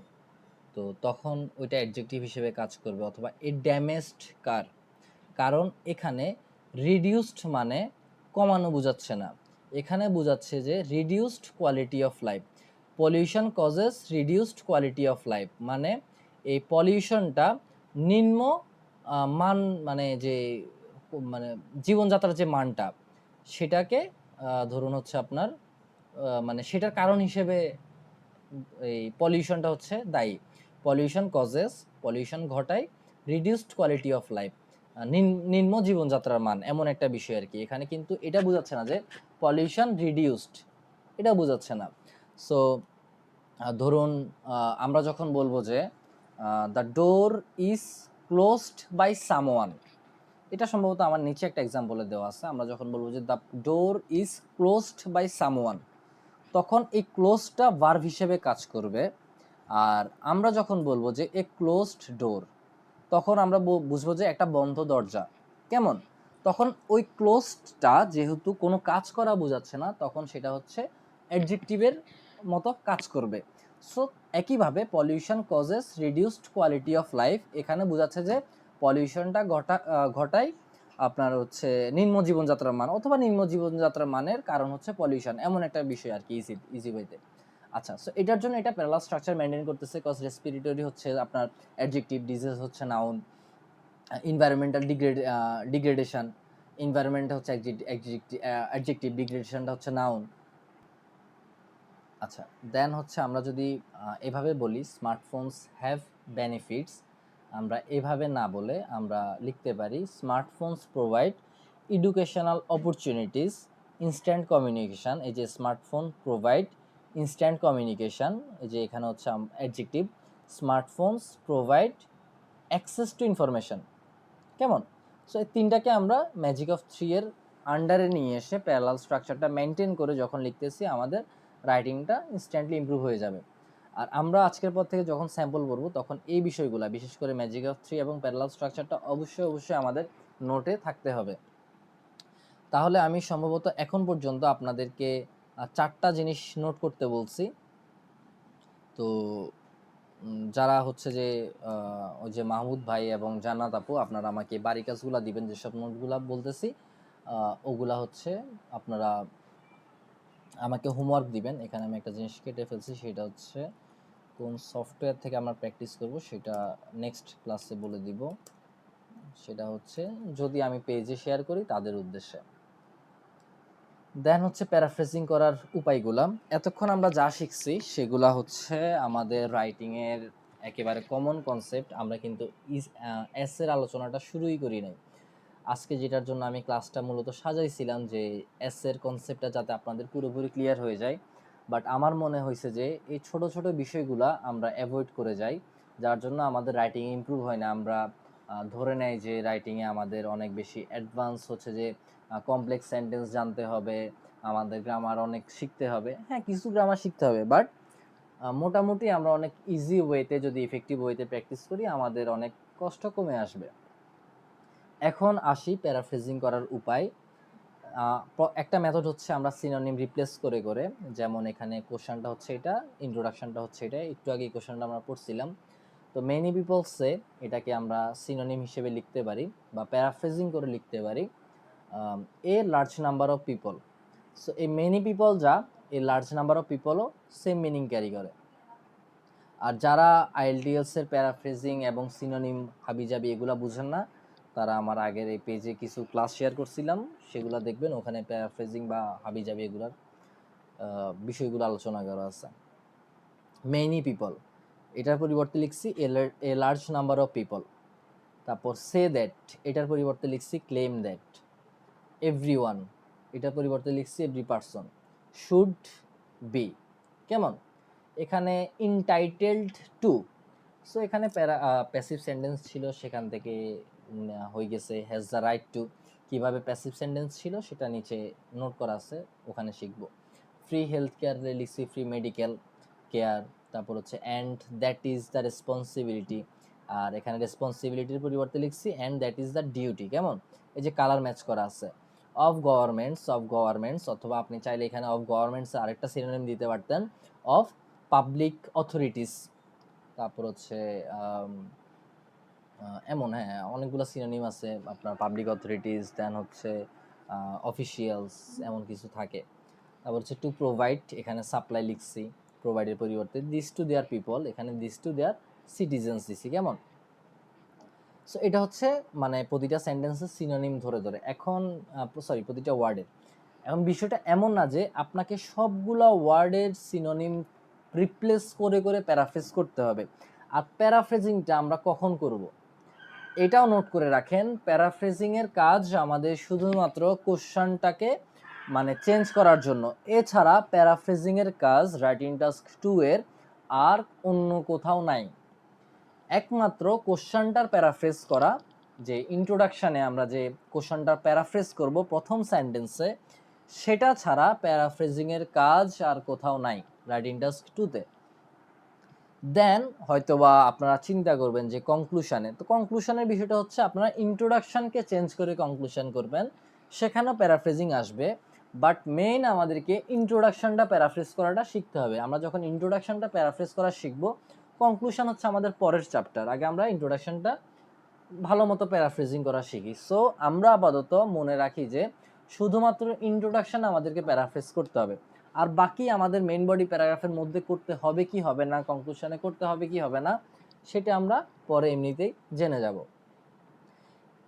তো তখন ওইটা অ্যাডজেক্টিভ হিসেবে কাজ করবে। অথবা এ ড্যামেজড কার, কারণ এখানে রিডিউসড মানে কমানো বোঝাচ্ছে না, এখানে বোঝাচ্ছে যে reduced quality of life. Pollution causes reduced quality of life, মানে এই পলিউশনটা নিম্ন মান, মানে যে মানে জীবনযাত্রার যে মানটা, সেটাকে ধরুন হচ্ছে আপনার মানে সেটার কারণ হিসেবে এই পলিউশনটা হচ্ছে দায়ী। পলিউশন কজেস, পলিউশন ঘটায় রিডিউসড কোয়ালিটি অফ লাইফ, নিম্ন জীবনযাত্রার মান, এমন একটা বিষয় আর কি। এখানে কিন্তু এটা বোঝাচ্ছে না যে পলিউশন রিডিউসড, এটা বোঝাচ্ছে না। সো ধরুন আমরা যখন বলবো যে the door is closed by someone, এটা সম্ভবত আমার নিচে একটা এক্সাম্পলে দেওয়া আছে। আমরা যখন বলবো যে the door is closed by someone, তখন এই ক্লোজটা ভার্ব হিসেবে কাজ করবে। আর আমরা যখন বলবো যে এ ক্লোজড ডোর, তখন আমরা বুঝবো যে একটা বন্ধ দরজা। কেমন? তখন ওই ক্লোজডটা যেহেতু কোনো কাজ করা বোঝাচ্ছে না, তখন সেটা হচ্ছে অ্যাডজেক্টিভের মতো কাজ করবে। সো একইভাবে pollution causes reduced quality of life, এখানে বোঝাচ্ছে যে পলিউশনটা ঘটায় আপনার হচ্ছে নিম্ন জীবনযাত্রার মান, অথবা নিম্ন জীবনযাত্রার মানের কারণ হচ্ছে পলিউশন, এমন একটা বিষয় আর কি, ইজি ওয়েতে। আচ্ছা, সো এটার জন্য এটা প্যারালাল স্ট্রাকচার মেনটেন করতেছে, কজ রেসপিরেটরি হচ্ছে আপনার অ্যাডজেক্টিভ, ডিজিজ হচ্ছে নাউন, এনভায়রনমেন্টাল ডিগ্রেডেশন, এনভায়রনমেন্ট হচ্ছে অ্যাডজেক্টিভ, ডিগ্রেডেশনটা হচ্ছে নাউন। আচ্ছা, দেন হচ্ছে আমরা যদি এভাবে বলি স্মার্টফোনস হ্যাভ বেনিফিটস, আমরা এভাবে না বলে আমরা লিখতে পারি smartphones provide educational opportunities, instant communication. এই যে স্মার্টফোন প্রোভাইড ইনস্ট্যান্ট কমিউনিকেশান, এই যে এখানে হচ্ছে adjective, smartphones provide access to information. কেমন? সো এই তিনটাকে আমরা ম্যাজিক অফ 3 এর আন্ডারে নিয়ে এসে প্যারালাল স্ট্রাকচারটা মেনটেন করে যখন লিখতেছি, আমাদের রাইটিংটা ইনস্ট্যান্টলি ইমপ্রুভ হয়ে যাবে। আর আমরা আজকের পর থেকে যখন স্যাম্পল পড়ব, তখন এই বিষয়গুলো, বিশেষ করে ম্যাজিক অফ 3 এবং প্যারালাল স্ট্রাকচারটা অবশ্যই আমাদের নোটে থাকতে হবে। তাহলে আমি সম্ভবত এখন পর্যন্ত আপনাদেরকে 4টা জিনিস নোট করতে বলছি। তো যারা হচ্ছে যে ওই যে মাহমুদ ভাই এবং জান্নাত আপু, আপনারা আমাকে বাড়ি কাজগুলা দিবেন, যেসব নোটগুলা বলতেছি ওগুলা হচ্ছে আপনারা আমাকে হোমওয়ার্ক দিবেন। এখানে আমি একটা জিনিস কেটে ফেলছি, সেটা হচ্ছে কোন সফটওয়্যার থেকে আমরা প্র্যাকটিস করব সেটা নেক্সট ক্লাসে বলে দিব। সেটা হচ্ছে যদি আমি পেজে শেয়ার করি তাদের উদ্দেশ্যে। দেন হচ্ছে প্যারাফ্রেজিং করার উপায়গুলা। এতক্ষণ আমরা যা শিখছি সেগুলা হচ্ছে আমাদের রাইটিংয়ের একেবারে কমন কনসেপ্ট। আমরা কিন্তু এসের আলোচনাটা শুরুই করি নাই আজকে, যেটার জন্য আমি ক্লাসটা মূলত সাজাইছিলাম যে এসের কনসেপ্টটা যাতে আপনাদের পুরোপুরি ক্লিয়ার হয়ে যায়। বাট আমার মনে হয়েছে যে এই ছোট ছোট বিষয়গুলা আমরা অ্যাভয়েড করে যাই, যার জন্য আমাদের রাইটিং ইমপ্রুভ হয় না। আমরা ধরে নেই যে রাইটিংয়ে আমাদের অনেক বেশি অ্যাডভান্স হচ্ছে, যে কমপ্লেক্স সেন্টেন্স জানতে হবে, আমাদের গ্রামার অনেক শিখতে হবে। হ্যাঁ, কিছু গ্রামার শিখতে হবে, বাট মোটামুটি আমরা অনেক ইজি ওয়েতে যদি ইফেক্টিভ ওয়েতে প্র্যাকটিস করি, আমাদের অনেক কষ্ট কমে আসবে। এখন আসি প্যারাফ্রেজিং করার উপায়। একটা মেথড হচ্ছে আমরা সিনোনিম রিপ্লেস করে করে, যেমন এখানে কোশ্চেনটা হচ্ছে এটা, ইন্ট্রোডাকশনটা হচ্ছে এটা, একটু আগে কোশ্চেনটা আমরা পড়ছিলাম। তো মেনি পিপলসে এটাকে আমরা সিনোনিম হিসেবে লিখতে পারি বা প্যারাফ্রেজিং করে লিখতে পারি a large number of people. So এই মেনি পিপল যা, এই লার্জ নাম্বার অফ পিপলও সেম মিনিং ক্যারি করে। আর যারা আইএলটিএস এর প্যারাফ্রেজিং এবং সিনোনিম হাবিজাবি এগুলো বুঝেন না, তারা আমার আগের এই পেজে কিছু ক্লাস শেয়ার করছিলাম, সেগুলো দেখবেন, ওখানে প্যারাফ্রেজিং বা হাবিজাবি এগুলার বিষয়গুলো আলোচনা করা আছে। মেনি পিপল, এটার পরিবর্তে লিখছি এ লার্জ নাম্বার অফ পিপল। তারপর সে দ্যাট, এটার পরিবর্তে লিখছি ক্লেম দ্যাট। এভরিওয়ান, এটার পরিবর্তে লিখছি এভরি পারসন। শুড বি, কেমন? এখানে ইনটাইটেলড টু, সো এখানে প্যাসিভ সেন্টেন্স ছিল, সেখান থেকে হয়ে গেছে হ্যাজ দ্য রাইট টু। কীভাবে প্যাসিভ সেন্টেন্স ছিল সেটা নিচে নোট করা আছে, ওখানে শিখব। ফ্রি হেলথ কেয়ারে লিখছি ফ্রি মেডিকেল কেয়ার। তারপর হচ্ছে and that is the responsibility, আর এখানে রেসপন্সিবিলিটির পরিবর্তে লিখছি and that is the duty. কেমন? এই যে কালার ম্যাচ করা আছে। অফ গভর্নমেন্টস, অথবা আপনি চাইলে এখানে অফ গভর্নমেন্টস আরেকটা সিনোনিম দিতে পারতেন, অফ পাবলিক অথরিটিস। তারপর হচ্ছে এমন, হ্যাঁ অনেকগুলো সিনোনিম আছে আপনার, পাবলিক অথরিটিস, দেন হচ্ছে অফিসিয়ালস, এমন কিছু থাকে। তারপর হচ্ছে টু প্রোভাইড, এখানে সাপ্লাই লিখছি প্রোভাইডের পরিবর্তে। দিস টু দেয়ার পিপল, এখানে দিস টু দেয়ার সিটিজেন্স দিছি। কেমন? সো এটা হচ্ছে মানে প্রতিটা সেন্টেন্সের সিনোনিম ধরে ধরে। এখন প্রতিটা ওয়ার্ডের। এখন বিষয়টা এমন না যে আপনাকে সবগুলা ওয়ার্ডের সিনোনিম রিপ্লেস করে করে প্যারাফ্রেজ করতে হবে। আর প্যারাফ্রেজিংটা আমরা কখন করব, এটাও নোট করে রাখেন। প্যারাফ্রেজিংয়ের কাজ আমাদের শুধুমাত্র কোশ্চেনটাকে মানে চেঞ্জ করার জন্য। এছাড়া প্যারাফ্রেজিংয়ের কাজ রাইটিং টাস্ক 2 এর আর অন্য কোথাও নাই। একমাত্র কোশ্চেনটার প্যারাফ্রেজ করা, যে ইন্ট্রোডাকশানে আমরা যে কোশ্চেনটার প্যারাফ্রেজ করব প্রথম সেন্টেন্সে, সেটা ছাড়া প্যারাফ্রেজিংয়ের কাজ আর কোথাও নাই রাইটিং টাস্ক 2-তে। দেন হয়তোবা আপনারা চিন্তা করবেন যে কনক্লুশনে, তো কনক্লুশনের বিষয়টা হচ্ছে আপনারা ইন্ট্রোডাকশনকে চেঞ্জ করে কনক্লুশন করবেন, সেখানেও প্যারাফ্রেজিং আসবে। বাট মেইন আমাদেরকে ইন্ট্রোডাকশনটা প্যারাফ্রেজ করাটা শিখতে হবে। আমরা যখন ইন্ট্রোডাকশনটা প্যারাফ্রেজ করা শিখব, কনক্লুশন হচ্ছে আমাদের পরের চ্যাপ্টার। আগে আমরা ইন্ট্রোডাকশনটা ভালো মতো প্যারাফ্রেজিং করা শিখি। সো আমরা আপাতত মনে রাখি যে শুধুমাত্র ইন্ট্রোডাকশন আমাদেরকে প্যারাফ্রেজ করতে হবে, আর বাকি আমাদের মেইন বডি প্যারাগ্রাফের মধ্যে করতে হবে কি হবে না, কনক্লুশনে করতে হবে কি হবে না, সেটা আমরা পরে এমনিতেই জেনে যাব।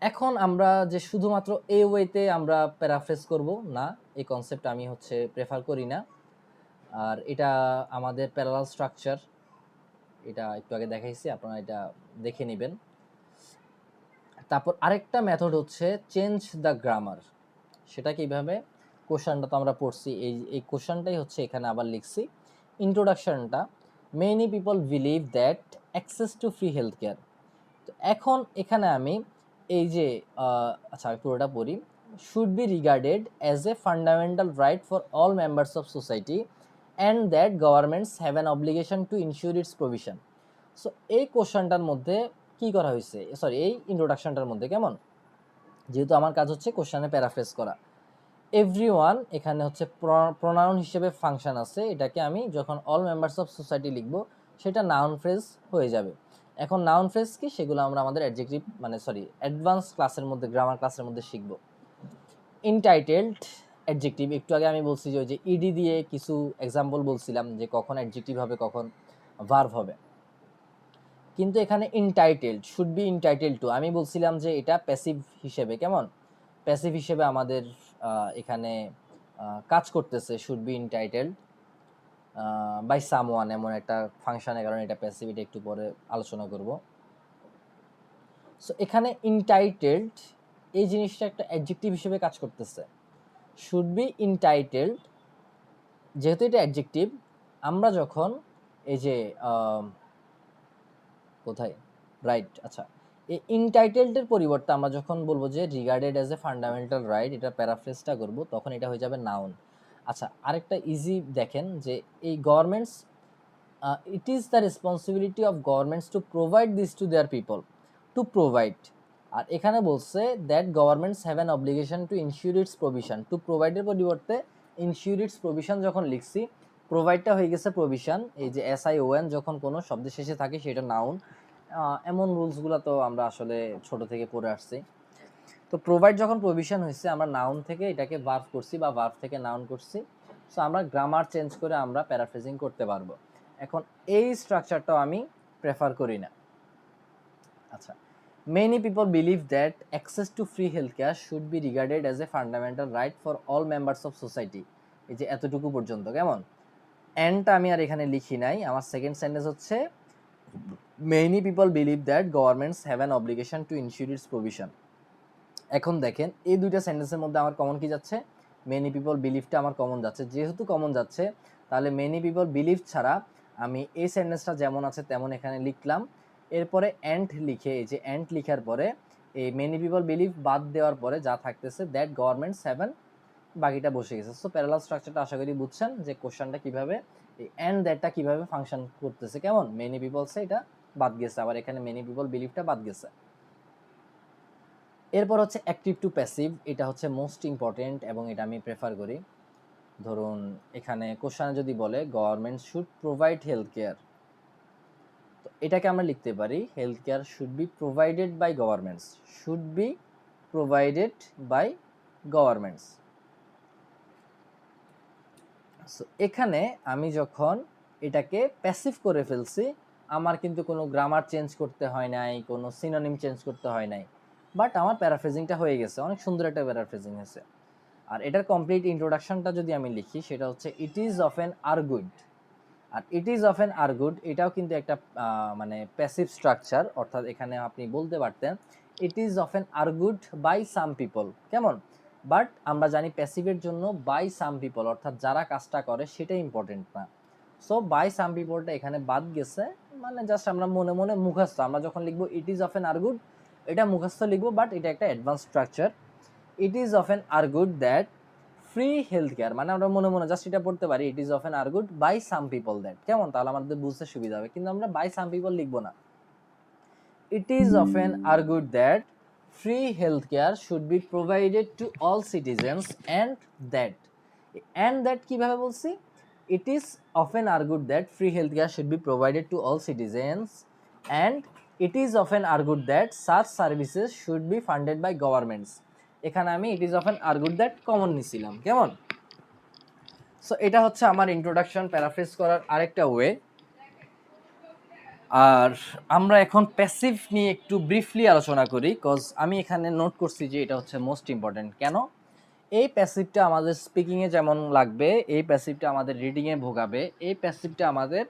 এখন আমরা যে শুধুমাত্র এই ওয়েতে আমরা প্যারাফ্রেজ করব না, এই কনসেপ্ট আমি প্রেফার করি না। আর এটা আমাদের প্যারালাল স্ট্রাকচার, এটা একটু আগে দেখাইছি, আপনারা এটা দেখে নেবেন। তারপর আরেকটা মেথড হচ্ছে চেঞ্জ দ্য গ্রামার। সেটা কিভাবে? কোশ্চেনটা তো আমরা পড়ছি, এই কোশ্চেনটাই এখানে আবার লিখছি। ইন্ট্রোডাকশনটা, many people believe that access to free health care. তো এখন এখানে আমি এই যে আচ্ছা আমি পুরোটা পড়ি। Should be regarded as a fundamental right for all members of society and that governments have an obligation to ensure its provision. So এই কোশ্চেনটার মধ্যে কি করা হয়েছে, এই ইন্ট্রোডাকশনটার মধ্যে, কেমন? যেহেতু আমার কাজ হচ্ছে কোশ্চেনে প্যারাফ্রেজ করা। এভরিওয়ান এখানে প্রোনাউন হিসেবে ফাংশন আছে, এটাকে আমি যখন অল মেম্বার্স অফ সোসাইটি লিখব সেটা নাউন ফ্রেজ হয়ে যাবে। এখন নাউন ফ্রেজ কি, সেগুলো আমরা আমাদের অ্যাডজেক্টিভ অ্যাডভান্স ক্লাসের মধ্যে, গ্রামার ক্লাসের মধ্যে শিখব। ইনটাইটেলড অ্যাডজেক্টিভ, একটু আগে আমি বলছি যে ওই যে ইডি দিয়ে কিছু এক্সাম্পল বলছিলাম যে কখন অ্যাডজেক্টিভ হবে কখন ভার্ব হবে। কিন্তু এখানে ইনটাইটেলড, শুড বি ইনটাইটেলড টু, আমি বলছিলাম যে এটা প্যাসিভ হিসেবে। কেমন? প্যাসিভ হিসেবে আমাদের এখানে কাজ করতেছে শুড বি ইনটাইটেলড বাই সামওয়ান, এমন একটা ফাংশনের কারণে এটা প্যাসিভ, এটা একটু পরে আলোচনা করব। সো এখানে ইনটাইটেলড এই জিনিসটা একটা অ্যাডজেক্টিভ হিসেবে কাজ করতেছে। শুড বি ইনটাইটেলড যেহেতু এটা অ্যাডজেক্টিভ, আমরা যখন এই যে কোথায় রাইট, আচ্ছা এই ইনটাইটেলডের পরিবর্তে আমরা যখন বলবো যে regarded as a fundamental right, এটা প্যারাফ্রেজটা করব, তখন এটা হয়ে যাবে নাউন। আচ্ছা আরেকটা ইজি দেখেন যে এই governments, it is the responsibility of governments to provide this to their people, to provide. আর এখানে বলছে that governments have an obligation to ensure its provision. To প্রোভাইডের পরিবর্তে ইনশিওর ইটস প্রভিশন যখন লিখছি, প্রোভাইডটা হয়ে গেছে প্রভিশন। এই যে SION যখন কোনো শব্দের শেষে থাকে সেটা নাউন। এমন রুলসগুলো তো আমরা আসলে ছোট থেকে পড়ে আসছি। তো প্রোভাইড যখন প্রভিশন হয়েছে, আমরা নাউন থেকে এটাকে ভার্ব করছি বা ভার্ব থেকে নাউন করছি। সো আমরা গ্রামার চেঞ্জ করে আমরা প্যারাফ্রেজিং করতে পারবো। এখন এই স্ট্রাকচারটাও আমি প্রেফার করি না। আচ্ছা, many people believe that access to free health care should be regarded as a fundamental right for all members of society. এই যে এতটুকু পর্যন্ত, কেমন? অ্যান্ডটা আমি আর এখানে লিখি নাই। আমার সেকেন্ড সেন্টেন্স হচ্ছে many people believe that governments have an obligation to ensure its provision. এখন দেখেন এই দুইটা সেন্টেন্সের মধ্যে আমার কমন কি যাচ্ছে? মেনি পিপল বিলিভটা আমার কমন যাচ্ছে। যেহেতু কমন যাচ্ছে তাহলে মেনি পিপল বিলিভ ছাড়া আমি এই সেন্টেন্সটা যেমন আছে তেমন এখানে লিখলাম। এরপরে অ্যান্ড লিখে, এই যে অ্যান্ড লিখার পরে এই মেনি পিপল বিলিভ বাদ দেওয়ার পরে যা থাকতেছে দ্যাট গভর্নমেন্টস হ্যাভ অ্যান, বাকিটা বসে গেছে। সো প্যারালাল স্ট্রাকচারটা আশা করি বুঝছেন যে কোশ্চেনটা কিভাবে এই অ্যান্ড দ্যাটটা কিভাবে ফাংশন করতেছে। কেমন মেনি পিপলসে এটা বাদ গেছে, আবার এখানে মেনি পিপল বিলিভটা বাদ গেছে। এরপর হচ্ছে অ্যাক্টিভ টু প্যাসিভ, এটা হচ্ছে মোস্ট ইম্পর্টেন্ট এবং এটা আমি প্রেফার করি। ধরুন এখানে কোশ্চেনে যদি বলে government should provide health care, তো এটাকে আমরা লিখতে পারি health care should be provided by governments, should be provided by governments. So এখানে আমি যখন এটাকে প্যাসিভ করে ফেলছি, আমার কিন্তু কোনো গ্রামার চেঞ্জ করতে হয় নাই, কোনো সিনোনিম চেঞ্জ করতে হয় নাই, বাট আমার প্যারাফ্রেজিংটা হয়ে গেছে, অনেক সুন্দর একটা প্যারাফ্রেজিং হয়েছে। আর এটার কমপ্লিট ইন্ট্রোডাকশনটা যদি আমি লিখি সেটা হচ্ছে ইট ইজ অফেন আর্গুড। আর ইট ইজ অফেন আর্গুড এটাও কিন্তু একটা মানে প্যাসিভ স্ট্রাকচার, অর্থাৎ এখানে আপনি বলতে পারতেন it is often argued by some people. কেমন? বাট আমরা জানি প্যাসিভের জন্য বাই সাম পিপল অর্থাৎ যারা কাজটা করে সেটা ইম্পর্টেন্ট না। সো বাই সাম পিপলটা এখানে বাদ গেছে, মানে জাস্ট আমরা মনে মনে মুখস্থ, আমরা যখন লিখবো ইট ইজ অফেন আর্গুড এটা মুখস্থ লিখবো, বাট এটা একটা advance structure. It is often argued that free health care, মানে আমরা মনে মনে জাস্ট এটা পড়তে পারি it is often argued by some people that. কেমন? তাহলে আমাদের বুঝতে সুবিধা হবে, কিন্তু আমরা বাই সাম পিপল লিখবো না। It is often argued that free health care should be provided to all citizens and that কিভাবে বলছি? It is often argued that free health care should be provided to all citizens and it is often argued that such services should be funded by governments. এখানে আমি it is often argued that common নিছিলাম। কেমন? So এটা হচ্ছে আমার introduction paraphrase করার আরেকটা way. আর আমরা এখন প্যাসিভ নিয়ে একটু ব্রিফলি আলোচনা করি, কজ আমি এখানে নোট করছি যে এটা হচ্ছে মোস্ট ইম্পর্টেন্ট। কেন? এই প্যাসিভটা আমাদের স্পিকিংয়ে যেমন লাগবে, এই প্যাসিভটা আমাদের রিডিংয়ে ভোগাবে, এই প্যাসিভটা আমাদের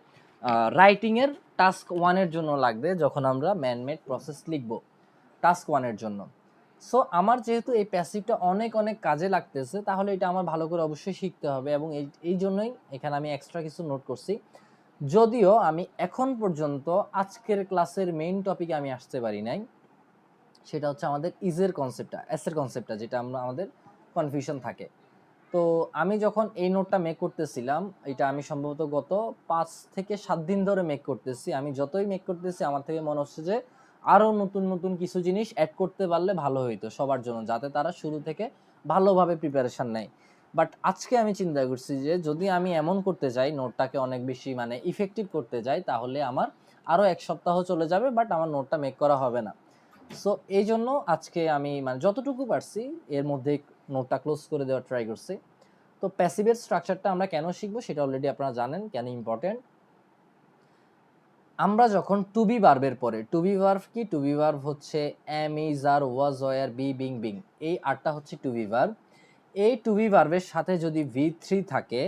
রাইটিংয়ের টাস্ক 1-এর জন্য লাগবে যখন আমরা ম্যানমেড প্রসেস লিখব টাস্ক 1-এর জন্য। সো আমার যেহেতু এই প্যাসিভটা অনেক অনেক কাজে লাগতেছে, তাহলে এটা আমার ভালো করে অবশ্যই শিখতে হবে এবং এই জন্যই এখানে আমি এক্সট্রা কিছু নোট করছি। যদিও আমি এখন পর্যন্ত আজকের ক্লাসের মেইন টপিকে আমি আসতে পারি নাই, সেটা হচ্ছে আমাদের ইজের কনসেপ্টটা, এসের কনসেপ্টটা, যেটা আমাদের কনফিউশন থাকে। তো আমি যখন এই নোটটা মেক করতেছিলাম, এটা আমি সম্ভবত গত 5 থেকে 7 দিন ধরে মেক করতেছি। আমি যতই মেক করতেছি আমার থেকে মনে হচ্ছে যে আরও নতুন নতুন কিছু জিনিস অ্যাড করতে পারলে ভালো হইতো সবার জন্য, যাতে তারা শুরু থেকে ভালোভাবে প্রিপারেশান নেয়। বাট আজকে আমি চিন্তা করছি যে যদি আমি এমন করতে যাই, নোটটাকে অনেক বেশি মানে ইফেক্টিভ করতে যাই, তাহলে আমার আরও 1 সপ্তাহ চলে যাবে, বাট আমার নোটটা মেক করা হবে না। সো এই জন্য আজকে আমি মানে যতটুকু পারছি এর মধ্যে নোটটা ক্লোজ করে দেওয়ার ট্রাই করছি। তো প্যাসিভের স্ট্রাকচারটা আমরা কেন শিখবো সেটা অলরেডি আপনারা জানেন কেন ইম্পর্টেন্ট। আমরা যখন টু বি ভার্বের পরে, টু বি ভার্ব কি? টু বি ভার্ব হচ্ছে am, is, are, was, were, be, being, being, এই 8টা হচ্ছে টু বি ভার্ব। এই টু বি ভার্বের সাথে যদি V3 থাকে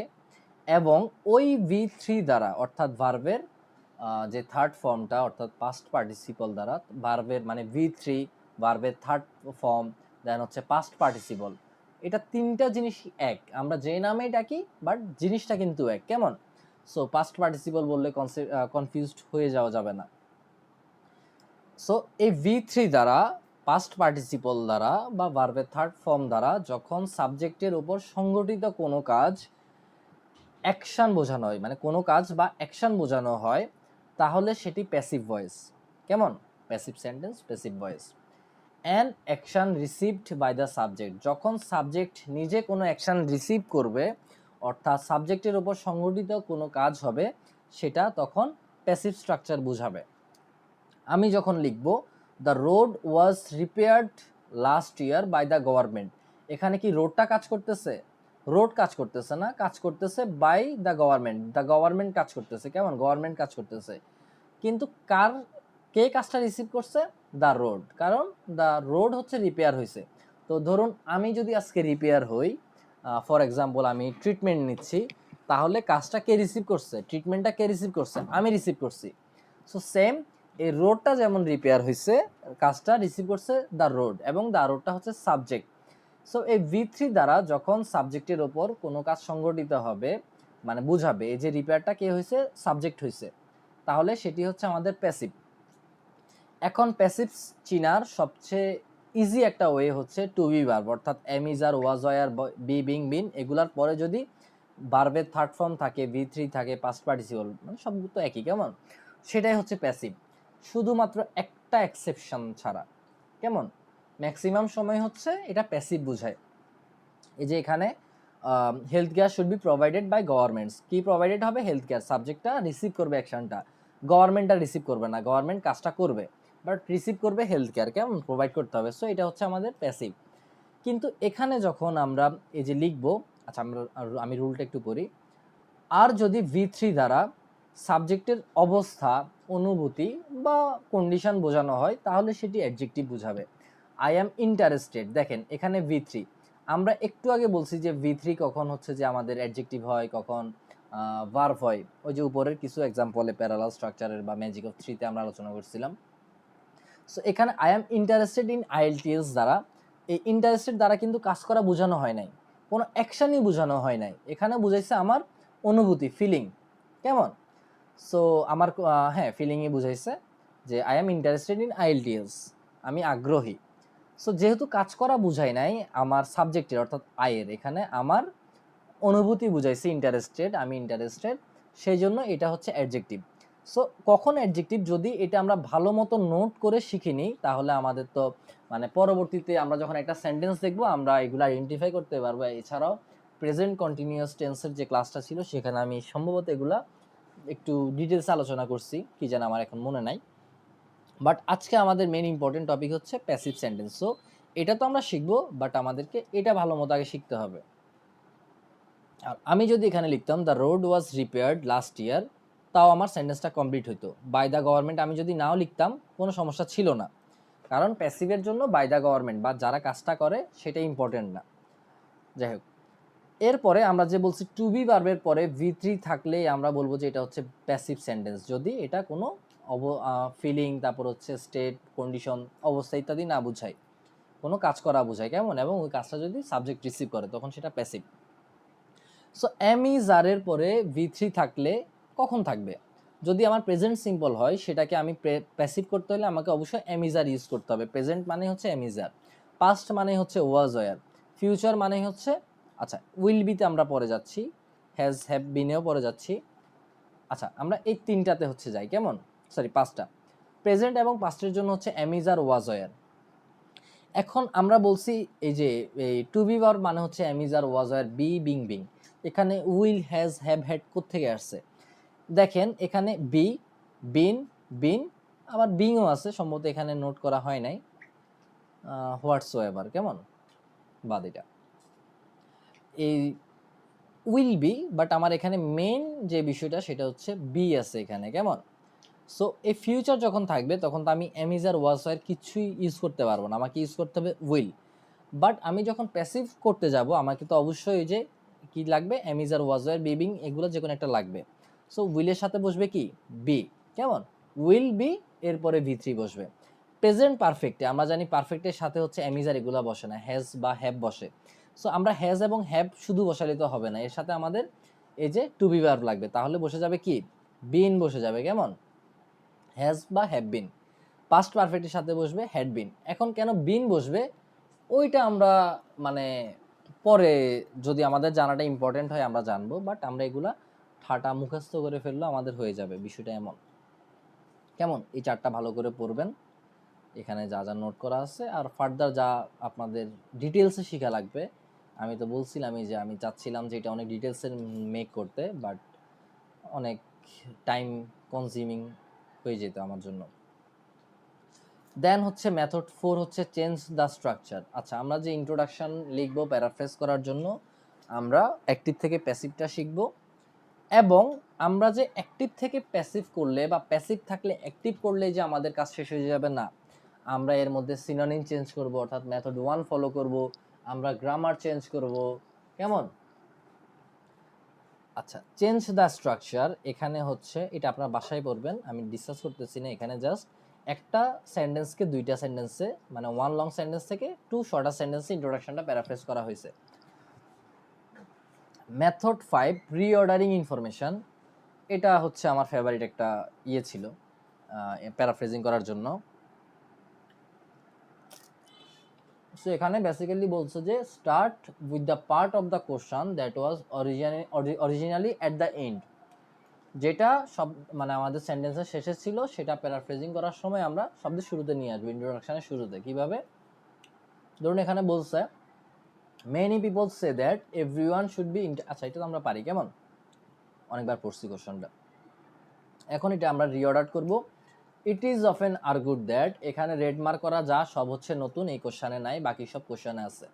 এবং ওই V3 দ্বারা অর্থাৎ ভার্বের যে থার্ড ফর্মটা অর্থাৎ পাস্ট পার্টিসিপল দ্বারা ভার্বের মানে V3 ভার্বের থার্ড ফর্ম দেন হচ্ছে পাস্ট পার্টিসিপল, এটা 3টা জিনিস এক, আমরা যে নামেই ডাকি বাট জিনিসটা কিন্তু এক। কেমন? সো পাস্ট পার্টিসিপল বললে কনফিউজড হয়ে যাওয়া যাবে না। সো এই V3 দ্বারা পাস্ট পার্টিসিপল দ্বারা বা ভার্বের থার্ড ফর্ম দ্বারা যখন সাবজেক্টের উপর সংগঠিত কোনো কাজ অ্যাকশন বোঝানো হয়, মানে কোনো কাজ বা অ্যাকশন বোঝানো হয়, তাহলে সেটি প্যাসিভ ভয়েস। কেমন? Passive sentence, passive voice. An action received by the subject, যখন সাবজেক্ট নিজে কোনো অ্যাকশন রিসিভ করবে অর্থাৎ সাবজেক্টের উপর সংগঠিত কোনো কাজ হবে, সেটা তখন প্যাসিভ স্ট্রাকচার বোঝাবে। আমি যখন লিখব the road was repaired last year by the government, এখানে কি রোডটা কাজ করতেছে? রোড কাজ করতেছে না, কাজ করতেছে by the government, the government কাজ করতেছে। কেমন? গভর্নমেন্ট কাজ করতেছে, কিন্তু কে কাজটা রিসিভ করছে? দ্য রোড, কারণ দ্য রোড হচ্ছে রিপেয়ার হয়েছে। তো ধরুন আমি যদি আজকে রিপেয়ার হই, ফর এক্সাম্পল আমি ট্রিটমেন্ট নিচ্ছি, তাহলে কাজটা কে রিসিভ করছে? ট্রিটমেন্টটা কে রিসিভ করছে? আমি রিসিভ করছি। সো সেম এই রোডটা যেমন রিপেয়ার হয়েছে, কাজটা রিসিভ করছে দ্য রোড, এবং দ্য রোডটা হচ্ছে সাবজেক্ট। সো এই V3 দ্বারা যখন সাবজেক্টের ওপর কোনো কাজ সংগঠিত হবে, মানে বুঝাবে এই যে রিপেয়ারটা কে হয়েছে, সাবজেক্ট হয়েছে, তাহলে সেটি হচ্ছে আমাদের প্যাসিভ। এখন প্যাসিভ চিনার সবচেয়ে ইজি একটা ওয়ে হচ্ছে টু বি ভার্ব, অর্থাৎ am is are, was are, be being been, এগুলার পরে যদি ভার্বের থার্ড ফর্ম থাকে, V3 থাকে, পাস্ট পার্টিসিপল, মানে সব তো একই, কেমন, সেটাই হচ্ছে প্যাসিভ, শুধুমাত্র একটা এক্সেপশন ছাড়া। কেমন, ম্যাক্সিমাম সময় হচ্ছে এটা প্যাসিভ বোঝায়। এই যে এখানে health care should be provided by governments, কি প্রোভাইডেড হবে, হেলথ কেয়ার, সাবজেক্টটা রিসিভ করবে অ্যাকশনটা, গভর্নমেন্টটা রিসিভ করবে না, গভর্নমেন্ট কাজটা করবে বাট রিসিভ করবে হেলথ কেয়ার, কেমন, প্রোভাইড করতে হবে। সো এটা হচ্ছে আমাদের প্যাসিভ। কিন্তু এখানে যখন আমরা এই যে লিখবো, আচ্ছা আমি রুলটা একটু করি, আর যদি V3 দ্বারা সাবজেক্টের অবস্থা, অনুভূতি বা কন্ডিশন বোঝানো হয়, তাহলে সেটি অ্যাডজেক্টিভ বোঝাবে। আই অ্যাম ইন্টারেস্টেড, দেখেন এখানে V3, আমরা একটু আগে বলছি যে V3 কখন হচ্ছে যে আমাদের অ্যাডজেক্টিভ হয়, কখন ভার্ব হয়, ওই যে উপরের কিছু এক্সাম্পলে প্যারালাল স্ট্রাকচারের বা ম্যাজিক অফ থ্রিতে আমরা আলোচনা করছিলাম। সো এখানে I am interested in IELTS দ্বারা, এই ইন্টারেস্টেড দ্বারা কিন্তু কাজ করা বোঝানো হয় নাই, কোনো অ্যাকশনই বোঝানো হয় নাই, এখানে বুঝাইছে আমার অনুভূতি, ফিলিং, কেমন। সো আমার হ্যাঁ ফিলিংই বুঝাইছে যে I am interested in IELTS, আমি আগ্রহী। সো যেহেতু কাজ করা বুঝাই নাই আমার সাবজেক্টের, অর্থাৎ আয়ের, এখানে আমার অনুভূতি বুঝাইছে, ইন্টারেস্টেড, আমি ইন্টারেস্টেড, সেই জন্য এটা হচ্ছে অ্যাডজেক্টিভ। সো কখন অ্যাডজেক্টিভ, যদি এটা আমরা ভালো মতো নোট করে শিখে নিই, তাহলে আমাদের তো মানে পরবর্তীতে আমরা যখন একটা সেন্টেন্স দেখবো আমরা এগুলো আইডেন্টিফাই করতে পারবো। এছাড়াও প্রেজেন্ট কন্টিনিউয়াস টেন্সের যে ক্লাসটা ছিল সেখানে আমি সম্ভবত এগুলা একটু ডিটেলস আলোচনা করছি, কি যেন আমার এখন মনে নাই। বাট আজকে আমাদের মেইন ইম্পর্টেন্ট টপিক হচ্ছে প্যাসিভ সেন্টেন্স। সো এটা তো আমরা শিখবো, বাট আমাদেরকে এটা ভালো মতো আগে শিখতে হবে। আর আমি যদি এখানে লিখতাম the road was repaired last ইয়ার, তাও আমার সেন্টেন্সটা কমপ্লিট হইতো। বাই দ্য গভর্নমেন্ট আমি যদি নাও লিখতাম কোনো সমস্যা ছিল না, কারণ প্যাসিভের জন্য বাই দ্য গভর্নমেন্ট বা যারা কাজটা করে সেটা ইম্পর্টেন্ট না। যাই হোক, এরপরে আমরা যে বলছি টু বি ভার্বের পরে V3 থাকলে আমরা বলবো যে এটা হচ্ছে প্যাসিভ সেন্টেন্স, যদি এটা কোনো ফিলিং, তারপর হচ্ছে স্টেট, কন্ডিশন, অবস্থা ইত্যাদি না বুঝায়, কোনো কাজ করা বোঝায়, কেমন, এবং ওই কাজটা যদি সাবজেক্ট রিসিভ করে তখন সেটা প্যাসিভ। সো এম ইজ আর এর পরে V3 থাকলে কখন থাকবে, যদি আমার প্রেজেন্ট সিম্পল হয় সেটাকে আমি প্যাসিভ করতে হলে আমাকে অবশ্যই এম ইজ আর ইউজ করতে হবে। প্রেজেন্ট মানে হচ্ছে এম ইজ আর, পাস্ট মানে হচ্ছে ওয়াজ ওয়ার, ফিউচার মানে হচ্ছে, আচ্ছা উইল বিতে আমরা পরে যাচ্ছি, হ্যাজ হ্যাভ বিনেও পরে যাচ্ছি। আচ্ছা আমরা এই তিনটাতে হচ্ছে যাই, কেমন, সরি পাঁচটা, প্রেজেন্ট এবং পাস্টের জন্য হচ্ছে am is are, was were. এখন আমরা বলছি এই যে এই টু বি ভার্ব মানে হচ্ছে am is are, was are, be being being, এখানে উইল, হ্যাজ, হ্যাভ, হ্যাড কোত্থেকে আসছে, দেখেন এখানে বি, বিন, বিন, আবার বিংও আছে, সম্ভবত এখানে নোট করা হয় নাই, হোয়াটসো এভার, কেমন, বাদ এটা, এই উইল বি, বাট আমার এখানে মেইন যে বিষয়টা সেটা হচ্ছে বি আছে এখানে, কেমন। সো এই ফিউচার যখন থাকবে তখন তো আমি এম ইজ আর, ওয়াজ আর কিছুই ইউজ করতে পারবো না, আমাকে ইউজ করতে হবে উইল। বাট আমি যখন প্যাসিভ করতে যাব আমাকে তো অবশ্যই ওই যে কি লাগবে, এম ইজ আর, ওয়াজ আর, বিবিং, এগুলো যে কোনো একটা লাগবে। সো উইলের সাথে বসবে কি, বি, কেমন, উইল বি, এরপরে V3 বসবে। প্রেজেন্ট পারফেক্টে আমরা জানি পারফেক্টের সাথে হচ্ছে এম ইজ আর এগুলো বসে না, হ্যাজ বা হ্যাভ বসে। সো আমরা হ্যাজ এবং হ্যাভ শুধু বসালে তো হবে না, এর সাথে আমাদের এই যে টু বি ভার্ব লাগবে, তাহলে বসে যাবে কি, বিন বসে যাবে, কেমন, হ্যাজ বা হ্যাভ বিন। পাস্ট পারফেক্টের সাথে বসবে হ্যাড বিন। এখন কেন বিন বসবে ওইটা আমরা মানে পরে যদি আমাদের জানাটা ইম্পর্টেন্ট হয় আমরা জানবো, বাট আমরা এগুলা ঠাটা মুখস্থ করে ফেললো আমাদের হয়ে যাবে, বিষয়টা এমন, কেমন। এই চারটা ভালো করে পড়বেন, এখানে যা যা নোট করা আছে, আর ফার্দার যা আপনাদের ডিটেলসে শেখা লাগবে, আমি তো বলছিলামই যে আমি চাচ্ছিলাম যে এটা অনেক ডিটেলসের মেক করতে, বাট অনেক টাইম কনজিউমিং হয়ে যেত আমার জন্য। দেন হচ্ছে মেথড 4 হচ্ছে চেঞ্জ দ্য স্ট্রাকচার। আচ্ছা আমরা যে ইন্ট্রোডাকশন লিখবো প্যারাফ্রেজ করার জন্য, আমরা অ্যাক্টিভ থেকে প্যাসিভটা শিখব, এবং আমরা যে অ্যাক্টিভ থেকে প্যাসিভ করলে বা প্যাসিভ থাকলে অ্যাক্টিভ করলে যে আমাদের কাজ শেষ হয়ে যাবে না, আমরা এর মধ্যে সিনোনিম চেঞ্জ করব, অর্থাৎ মেথড 1 ফলো করব, আমরা গ্রামার চেঞ্জ করব, কেমন। আচ্ছা, চেঞ্জ দ্য স্ট্রাকচার, এখানে হচ্ছে এটা আপনার বাসায় পড়বেন, আমি ডিসকাস করতেছি না। এখানে জাস্ট একটা সেন্টেন্সকে দুইটা সেন্টেন্সে, মানে ওয়ান লং সেন্টেন্স থেকে টু শর্টার সেন্টেন্সে ইন্ট্রোডাকশনটা প্যারাফ্রেজ করা হয়েছে। মেথড 5, রিঅর্ডারিং ইনফরমেশন, এটা হচ্ছে আমার ফেভারিট একটা ছিল প্যারাফ্রেজিং করার জন্য। সো এখানে বেসিক্যালি বলছে যে start with the part of the question that was originally at the end, যেটা সব মানে আমাদের সেন্টেন্সের শেষে ছিল, সেটা প্যারাফ্রেজিং করার সময় আমরা শব্দের শুরুতে নিয়ে আসবো, ইন্ট্রোডাকশনের শুরুতে। কিভাবে? ধরুন এখানে বলছে many people say that everyone should B, আচ্ছা এটা তো আমরা পারি, কেমন অনেকবার পড়ছি কোশ্চেনটা। এখন এটা আমরা রিঅর্ডার করব। ইট ইজ অফেন আর্গুড দ্যাট, এখানে রেড মার্ক করা যা সব হচ্ছে নতুন, এই কোশ্চেনে নাই, বাকি সব কোশ্চেনে আছে।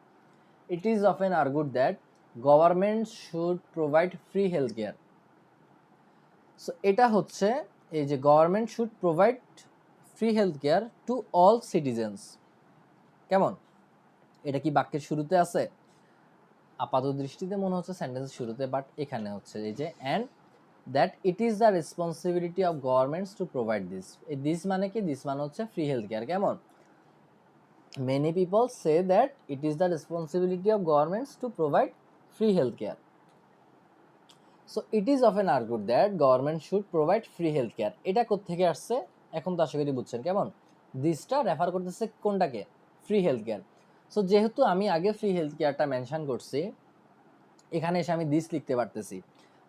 It is often argued that government should provide free health care. So এটা হচ্ছে এই যে government should provide free health care to all citizens, কেমন? এটা কি বাক্যের শুরুতে আছে? আপাত দৃষ্টিতে মনে হচ্ছে সেন্টেন্সের শুরুতে, বাট এখানে হচ্ছে এই যে and that it is the responsibility of governments to provide this. এই দিস মানে কি? দিস মানে হচ্ছে ফ্রি হেলথ কেয়ার, কেমন? Many people say that it is the responsibility of governments to provide free health care. So it is often argued that government should provide free health care, এটা কোত্থেকে আসছে এখন তো আশা করি বুঝছেন, কেমন? দিসটা রেফার করতেছে কোনটাকে? Free health care. সো যেহেতু আমি আগে ফ্রি হেলথ কেয়ারটা মেনশন করছি, এখানে এসে আমি দিস লিখতে পারতেছি,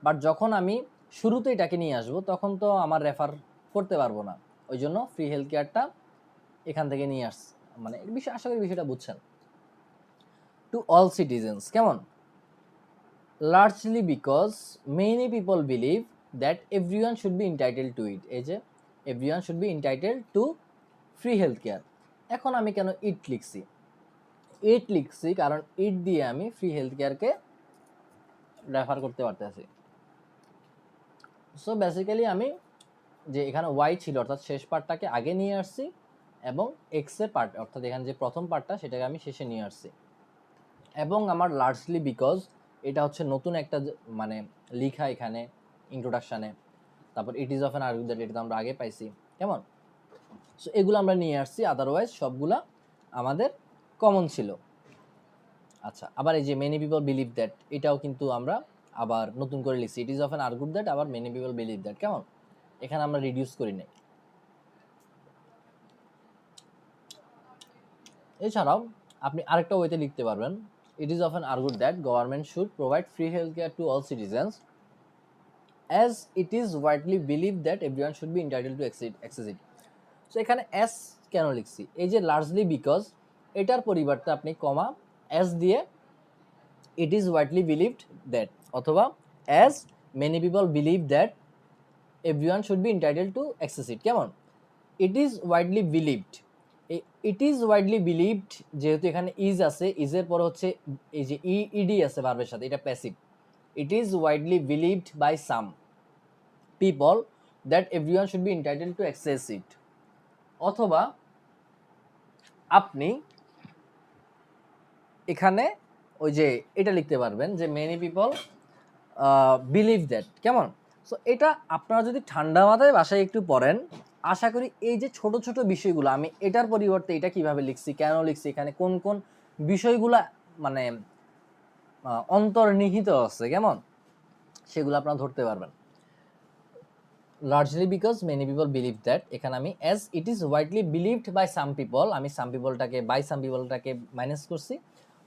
বাট যখন আমি শুরুতে এটাকে নিয়ে আসবো তখন তো আমার রেফার করতে পারবো না, ওই জন্য ফ্রি হেলথ কেয়ারটা এখান থেকে নিয়ে আসছে। মানে বিষয় আশা করি বিষয়টা বুঝছেন। টু অল সিটিজেন্স, কেমন? Largely because many people believe that everyone should be entitled to it, এই যে everyone should be entitled to free health care. এখন আমি কেন ইট লিখছি? ইট লিখছি কারণ ইট দিয়ে আমি ফ্রি হেলথ কেয়ারকে রেফার করতে পারতেছি। সো বেসিক্যালি আমি যে এখানে ওয়াই ছিল অর্থাৎ শেষ পার্টটাকে আগে নিয়ে আসছি, এবং এক্সের পার্ট অর্থাৎ এখানে যে প্রথম পার্টটা সেটাকে আমি শেষে নিয়ে আসছি। এবং আমার লার্জলি বিকজ এটা হচ্ছে নতুন একটা মানে লিখা এখানে ইন্ট্রোডাকশানে। তারপর ইট is of an argument that, এটা তো আমরা আগে পাইছি, কেমন? সো এগুলো আমরা নিয়ে আসছি, আদারওয়াইজ সবগুলা আমাদের কমন ছিল। আচ্ছা, আবার এই যে মেনি পিপল বিলিভ দ্যাট, এটাও কিন্তু আমরা আবার নতুন করে লিখছি। It is often argued that, আবার মেনি পিপল বিলিভ দ্যাট, কেমন? এখানে আমরা রিডিউস করি নাই। এছাড়াও আপনি আরেকটা ওয়েতে লিখতে পারবেন, it is often argued that government should provide free health care to all citizens as it is widely believe that everyone should be entitled to access it. So এখানে এস কেন লিখছি? এই যে লার্জলি বিকজ, এটার পরিবর্তে আপনি comma as দিয়ে it is widely believed that, অথবা as many people believe that everyone should be entitled to access it, কেমন? It is widely believed, it is widely believed যেহেতু এখানে ইজ আছে, ইজের পর হচ্ছে এই যে ইডি আছে ভার্বের সাথে, এটা passive. It is widely believed by some people that everyone should be entitled to access it, অথবা আপনি এখানে ওই যে এটা লিখতে পারবেন যে মেনি পিপল বিলিভ দ্যাট, কেমন? সো এটা আপনারা যদি ঠান্ডা মাথায় বাসায় একটু পড়েন, আশা করি এই যে ছোট ছোট বিষয়গুলো আমি এটার পরিবর্তে এটা কিভাবে লিখছি, কেন লিখছি, এখানে কোন কোন বিষয়গুলা মানে অন্তর্নিহিত আছে, কেমন, সেগুলো আপনারা ধরতে পারবেন। Largely because many people believe that, এখানে আমি as it is widely believed by some people, আমি সাম পিপলটাকে বাই সাম পিপলটাকে মাইনাস করছি,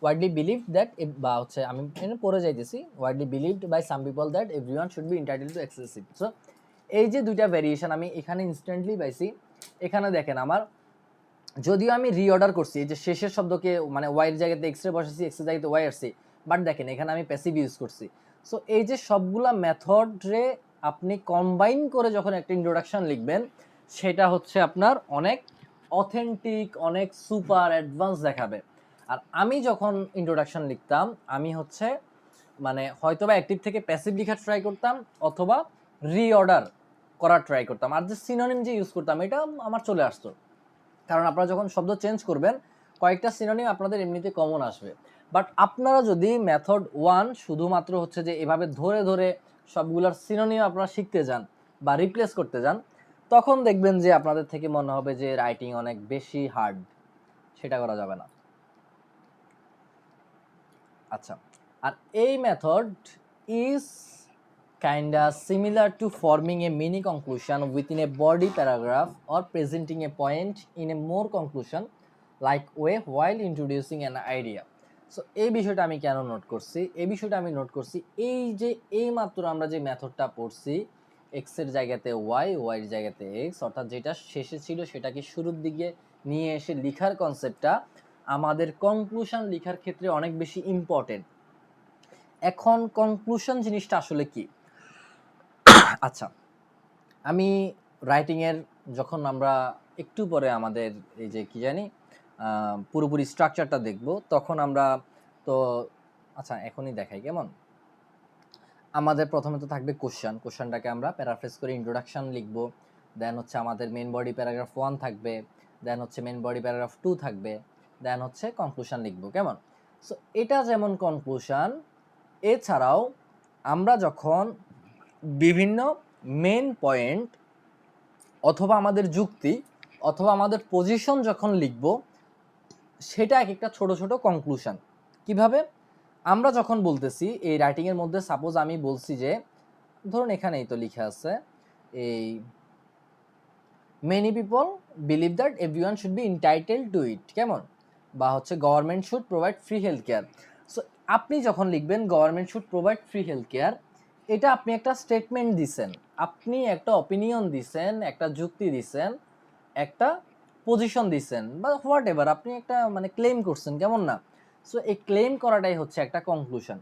ওয়াইডলি বিলিভড দ্যাট, বা হচ্ছে আমি পড়ে যাইতেছি, widely believed by some people that everyone should be entitled to access it. So এই যে দুইটা ভ্যারিয়েশন আমি এখানে ইনস্ট্যান্টলি পাইছি। এখানে দেখেন আমার, যদিও আমি রিঅর্ডার করছি, এই যে শেষের শব্দকে মানে ওয়াইয়ের জায়গাতে এক্স রে বসাইছি, এক্স এর জায়গাতে ওয়াই আসছি, বাট দেখেন এখানে আমি প্যাসিভ ইউজ করছি। সো এই যে সবগুলা মেথডে আপনি কম্বাইন করে যখন একটা ইন্ট্রোডাকশন লিখবেন, সেটা হচ্ছে আপনার অনেক অথেন্টিক, অনেক সুপার অ্যাডভান্স দেখাবে। আর আমি যখন ইন্ট্রোডাকশন লিখতাম, আমি হচ্ছে মানে হয়তোবা অ্যাক্টিভ থেকে প্যাসিভ লেখার ট্রাই করতাম, অথবা রিঅর্ডার করার ট্রাই করতাম, আর যে সিনোনিম যে ইউজ করতাম এটা আমার চলে আসতো। কারণ আপনারা যখন শব্দ চেঞ্জ করবেন, কয়েকটা সিনোনিম আপনাদের এমনিতে কমন আসবে। বাট আপনারা যদি মেথড 1 শুধুমাত্র হচ্ছে যে এভাবে ধরে ধরে সবগুলোর সিনোনিম আপনারা শিখতে যান বা রিপ্লেস করতে যান, তখন দেখবেন যে আপনাদের থেকে মনে হবে যে রাইটিং অনেক বেশি হার্ড। সেটা করা যাবে না। আচ্ছা, আর এই method is kinda similar to forming a mini conclusion within a body paragraph or presenting a point in a more conclusion like way while introducing an idea. So এই বিষয়টা আমি কেন নোট করছি, এই বিষয়টা আমি নোট করছি এই যে এই মাত্র আমরা যে মেথডটা পড়ছি, এক্স এর জায়গাতে ওয়াই, ওয়াই এর জায়গাতে এক্স, অর্থাৎ যেটা শেষে ছিল সেটাকে শুরুর দিকে নিয়ে এসে লেখার কনসেপ্টটা আমাদের কনক্লুশন লেখার ক্ষেত্রে অনেক বেশি ইম্পর্টেন্ট। এখন কনক্লুশন জিনিসটা আসলে কি? আচ্ছা, আমি রাইটিংয়ের যখন আমরা একটু পরে আমাদের এই যে কি জানি পুরোপুরি স্ট্রাকচারটা দেখব, তখন আমরা তো আচ্ছা এখনই দেখাই কেমন। আমাদের প্রথমে তো থাকবে কোশ্চেনটাকে আমরা প্যারাফ্রেজ করে ইন্ট্রোডাকশন লিখব, দেন হচ্ছে আমাদের মেন বডি প্যারাগ্রাফ 1 থাকবে, দেন হচ্ছে মেন বডি প্যারাগ্রাফ 2 থাকবে, দেন হচ্ছে কনক্লুশন লিখব কেমন। সো এটা যেমন কনক্লুশন, এছাড়াও আমরা যখন বিভিন্ন মেন পয়েন্ট অথবা আমাদের যুক্তি অথবা আমাদের পজিশন যখন লিখব, সেটা এক একটা ছোট ছোট কনক্লুশন। কিভাবে? আমরা যখন বলতেছি এই রাইটিংয়ের মধ্যে, সাপোজ আমি বলছি যে, ধরুন এখানেই তো লেখা আছে এই many people believe that everyone should be entitled to it কেমন, বা হচ্ছে government should provide free health care. So আপনি যখন লিখবেন government should provide free health care, এটা আপনি একটা স্টেটমেন্ট দিছেন, আপনি একটা অপিনিয়ন দিছেন, একটা যুক্তি দিছেন, একটা পজিশন দিছেন, বা হোয়াট এভার আপনি একটা মানে ক্লেম করছেন কেমন না। সো এই ক্লেম করাটাই হচ্ছে একটা কনক্লুশন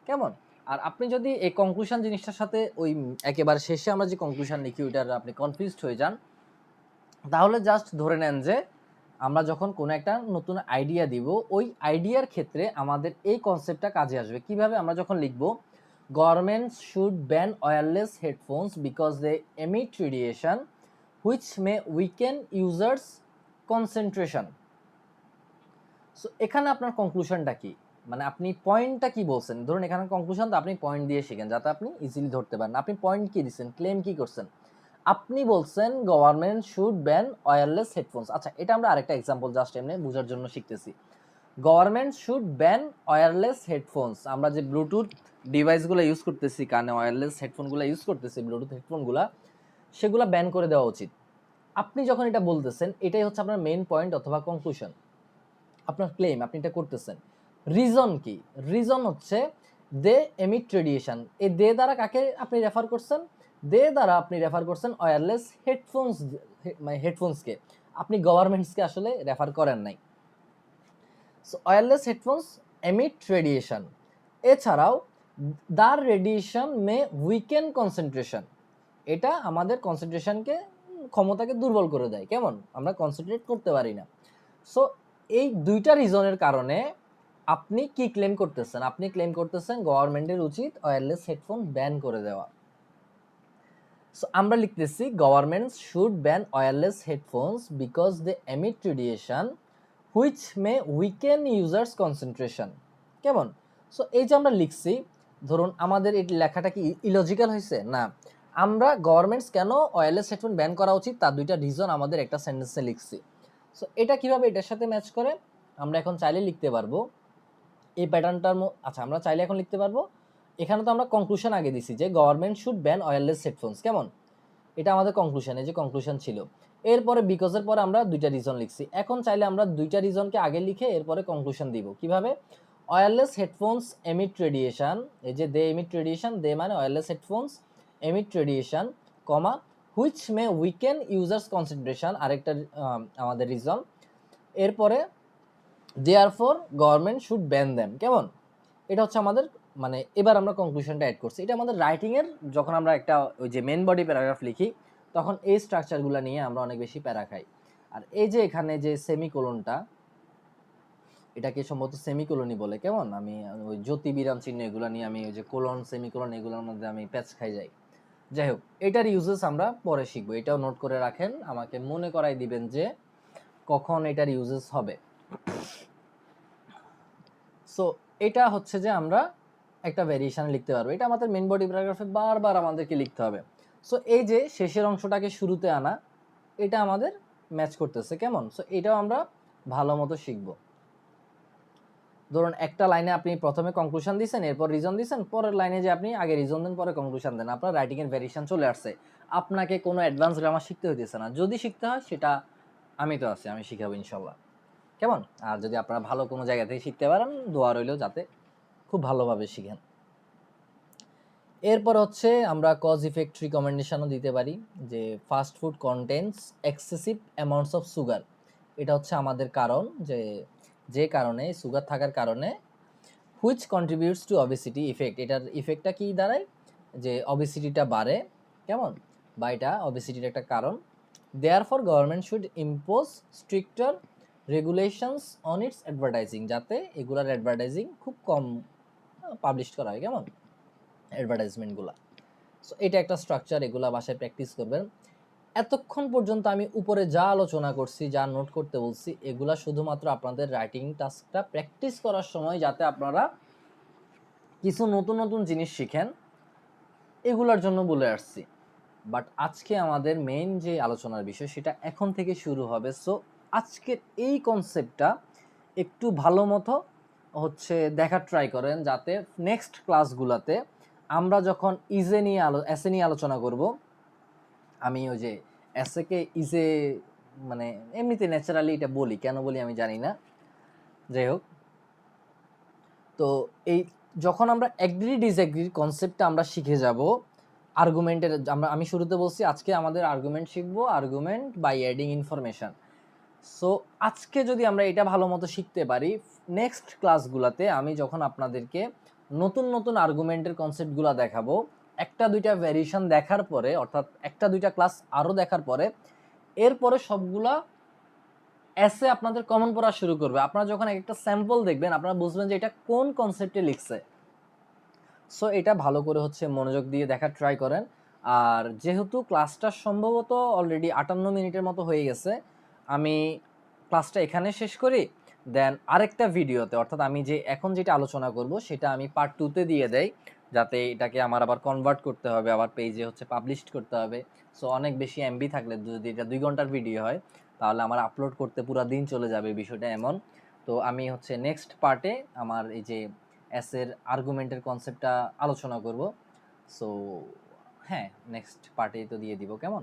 কেমন। আর আপনি যদি এই কনক্লুশন জিনিসটার সাথে ওই একেবারে শেষে আমরা যে কনক্লুশন লিখি ওইটার আপনি কনফিউজড হয়ে যান, তাহলে জাস্ট ধরে নেন যে আমরা যখন কোনো একটা নতুন আইডিয়া দিব, ওই আইডিয়ার ক্ষেত্রে আমাদের এই কনসেপ্টটা কাজে আসবে। কিভাবে? আমরা যখন লিখব government should ban wireless headphones because they emit radiation which may weaken users concentration. So এখানে আপনার কনক্লুশনটা কি, মানে আপনি পয়েন্টটা কি বলছেন। ধরুন এখানে কনক্লুশন, তো আপনি পয়েন্ট দিয়ে শিখেন যাতে আপনি ইজিলি ধরতে পারেন। আপনি পয়েন্ট কি দিচ্ছেন, ক্লেম কি করছেন? আপনি বলছেন government should ban wireless headphones. আচ্ছা, এটা আমরা আরেকটা এক্সাম্পল জাস্ট এমনি বোঝার জন্য শিখতেছি। Government should ban wireless headphones, আমরা যে ব্লুটুথ ডিভাইসগুলো ইউজ করতেছি, কানে ওয়্যারলেস হেডফোনগুলো ইউজ করতেছি, ব্লুটুথ হেডফোনগুলো, সেগুলো ব্যান করে দেওয়া উচিত। আপনি যখন এটা বলতেছেন, এটাই হচ্ছে আপনার মেইন পয়েন্ট অথবা কনক্লুশন, আপনার ক্লেম, আপনি এটা করতেছেন। রিজন কি? রিজন হচ্ছে দে এমিট রেডিয়েশন। এই দে দ্বারা কাকে আপনি রেফার করছেন? দে দ্বারা আপনি রেফার করছেন ওয়্যারলেস হেডফোনস, মানে হেডফোনসকে। আপনি গভর্নমেন্টসকে আসলে রেফার করেন নাই। So wireless headphones emit radiation. এছাড়াও the radiation may weaken concentration, এটা আমাদের কনসেন্ট্রেশনকে, ক্ষমতাকে দুর্বল করে দেয় কেমন, আমরা কনসেন্ট্রেট করতে পারি না। সো এই দুইটা রিজনের কারণে আপনি কি ক্লেম করতেছেন? আপনি ক্লেম করতেছেন গভর্নমেন্টের উচিত ওয়্যারলেস হেডফোন ব্যান করে দেওয়া। সো আমরা লিখতেছি government should ban wireless headphones because they emit radiation which may weaken users concentration কেমন। সো এই যে আমরা লিখছি, ধরুন আমাদের এই লেখাটা কি ইলজিক্যাল হয়েছে না? আমরা গভর্নমেন্টস কেন ওয়্যারলেস হেডফোন ব্যান করা উচিত তার দুইটা রিজন আমাদের একটা সেন্টেন্সে লিখছি। সো এটা কিভাবে এটার সাথে ম্যাচ করে আমরা এখন চাইলে লিখতে পারবো এই প্যাটার্নটার। আচ্ছা, আমরা চাইলে এখন লিখতে পারবো, এখানে তো আমরা কনক্লুশন আগে দিছি যে government should ban wireless headphones কেমন, এটা আমাদের কনক্লুশন, এই যে কনক্লুশন ছিল। এরপরে বিকজের পরে আমরা দুইটা রিজন লিখছি। এখন চাইলে আমরা দুইটা রিজনকে আগে লিখে এরপরে কনক্লুশন দিব। কিভাবে? ওয়্যারলেস হেডফোনস এমিট রেডিয়েশন, এই যে দে এমিট রেডিয়েশন, দে মানে wireless headphones emit radiation, comma which may weaken users concentration, আরেকটা আমাদের রিজন। এরপরে therefore government should ban them কেমন। এটা হচ্ছে আমাদের, মানে এবার আমরা কনক্লুশনটা অ্যাড করছি। এটা আমাদের রাইটিংয়ের যখন আমরা একটা ওই যে মেন বডি প্যারাগ্রাফ লিখি, তখন এই স্ট্রাকচারগুলো নিয়ে আমরা অনেক বেশি প্যারা খাই। আর এই যে এখানে যে সেমিকোলনটা, এটাকে সম্ভবত সেমিকোলনই বলে কেমন, আমি ওই জ্যোতি বিরাম চিহ্ন এগুলো নিয়ে আমি ওই যে কোলন সেমিকোলন এগুলোর মধ্যে আমি প্যাচ খাই যাই। যাই হোক, এটার ইউজেস আমরা পরে শিখবো, এটাও নোট করে রাখেন, আমাকে মনে করাই দিবেন যে কখন এটার ইউজেস হবে। সো এটা হচ্ছে যে আমরা একটা ভ্যারিয়েশন লিখতে পারবো। এটা আমাদের মেইন বডি প্যারাগ্রাফে বারবার আমাদেরকে লিখতে হবে। সো এই যে শেষের অংশটাকে শুরুতে আনা, এটা আমাদের ম্যাচ করতেছে কেমন। সো এটাও আমরা ভালো মতো শিখবো। ধরুন একটা লাইনে আপনি প্রথমে কনক্লুশন দিয়েছেন, এরপর রিজন দিয়েছেন, পরের লাইনে যে আপনি আগে রিজন দেন পরে কনক্লুশন দেন, আপনার রাইটিং এর ভ্যারিয়েশন চলে আসছে। আপনাকে কোনো অ্যাডভান্স গ্রামার শিখতে হইতেছে না। যদি শিখতে হয় সেটা আমি তো আছি, আমি শিখাবো ইনশাল্লাহ। কেমন? আর যদি আপনারা ভালো কোনো জায়গা থেকে শিখতে পারেন, দোয়া রইল যাতে খুব ভালোভাবে শিখেন। এরপর হচ্ছে আমরা কজ ইফেক্ট রিকমেন্ডেশনও দিতে পারি যে fast food contents excessive amounts of sugar. এটা হচ্ছে আমাদের কারণ, যে কারণে সুগার থাকার কারণে which contributes two obesity effect. এটার ইফেক্টটা কি দাঁড়ায় যে অবেসিটিটা বাড়ে, কেমন, বা এটা অবেসিটির একটা কারণ। Therefore government should impose stricter regulations on it's advertising, যাতে এগুলার অ্যাডভার্টাইজিং খুব কম পাবলিশ করা হয়, কেমন, অ্যাডভার্টাইজমেন্টগুলো। সো এটা একটা স্ট্রাকচার, এগুলা বাসায় প্র্যাকটিস করবেন। এতক্ষণ পর্যন্ত আমি উপরে যা আলোচনা করছি, যা নোট করতে বলছি, এগুলা শুধুমাত্র আপনাদের রাইটিং টাস্কটা প্র্যাকটিস করার সময় যাতে আপনারা কিছু নতুন নতুন জিনিস শিখেন, এগুলার জন্য বলে আসছি। বাট আজকে আমাদের মেইন যে আলোচনার বিষয় সেটা এখন থেকে শুরু হবে। সো আজকের এই কনসেপ্টটা একটু ভালো মতো হচ্ছে দেখার ট্রাই করেন, যাতে নেক্সট ক্লাসগুলোতে আমরা যখন এসে নিয়ে আলোচনা করব, আমি ওই যে এসেকে ইজে মানে এমনিতে ন্যাচারালি এটা বলি, কেন বলি আমি জানি না, যাই হোক। তো এই যখন আমরা অ্যাগ্রি ডিসঅ্যাগ্রির কনসেপ্টটা আমরা শিখে যাব, আর্গুমেন্টের আমি শুরুতে বলছি আজকে আমাদের আর্গুমেন্ট শিখবো, argument by adding information. So আজকে যদি আমরা এটা ভালো মতো শিখতে পারি, নেক্সট ক্লাসগুলোতে আমি যখন আপনাদেরকে নতুন নতুন আর্গুমেন্টের কনসেপ্টগুলো দেখাবো, একটা দুইটা ভ্যারিয়েশন দেখার পরে, অর্থাৎ একটা দুইটা ক্লাস আরও দেখার পরে, এরপরে সবগুলা এসে আপনাদের কমন পড়া শুরু করবে। আপনারা যখন একটা স্যাম্পল দেখবেন আপনারা বুঝবেন যে এটা কোন কনসেপ্টে লিখছে। সো এটা ভালো করে হচ্ছে মনোযোগ দিয়ে দেখার ট্রাই করেন। আর যেহেতু ক্লাসটা সম্ভবত অলরেডি 58 মিনিটের মতো হয়ে গেছে, আমি ক্লাসটা এখানে শেষ করি। দেন আরেকটা ভিডিওতে, অর্থাৎ আমি যে এখন যেটা আলোচনা করব সেটা আমি পার্ট 2তে দিয়ে দেই, যাতে এটাকে আমার আবার কনভার্ট করতে হবে, আবার পেজে হচ্ছে পাবলিশ করতে হবে। সো অনেক বেশি এমবি থাকলে, যদি এটা 2 ঘন্টার ভিডিও হয় তাহলে আমার আপলোড করতে পুরো দিন চলে যাবে, বিষয়টা এমন। তো আমি হচ্ছে নেক্সট পার্টে আমার এই যে এর আর্গুমেন্টের কনসেপ্টটা আলোচনা করব। সো হ্যাঁ, নেক্সট পার্টে তো দিয়ে দিব, কেমন।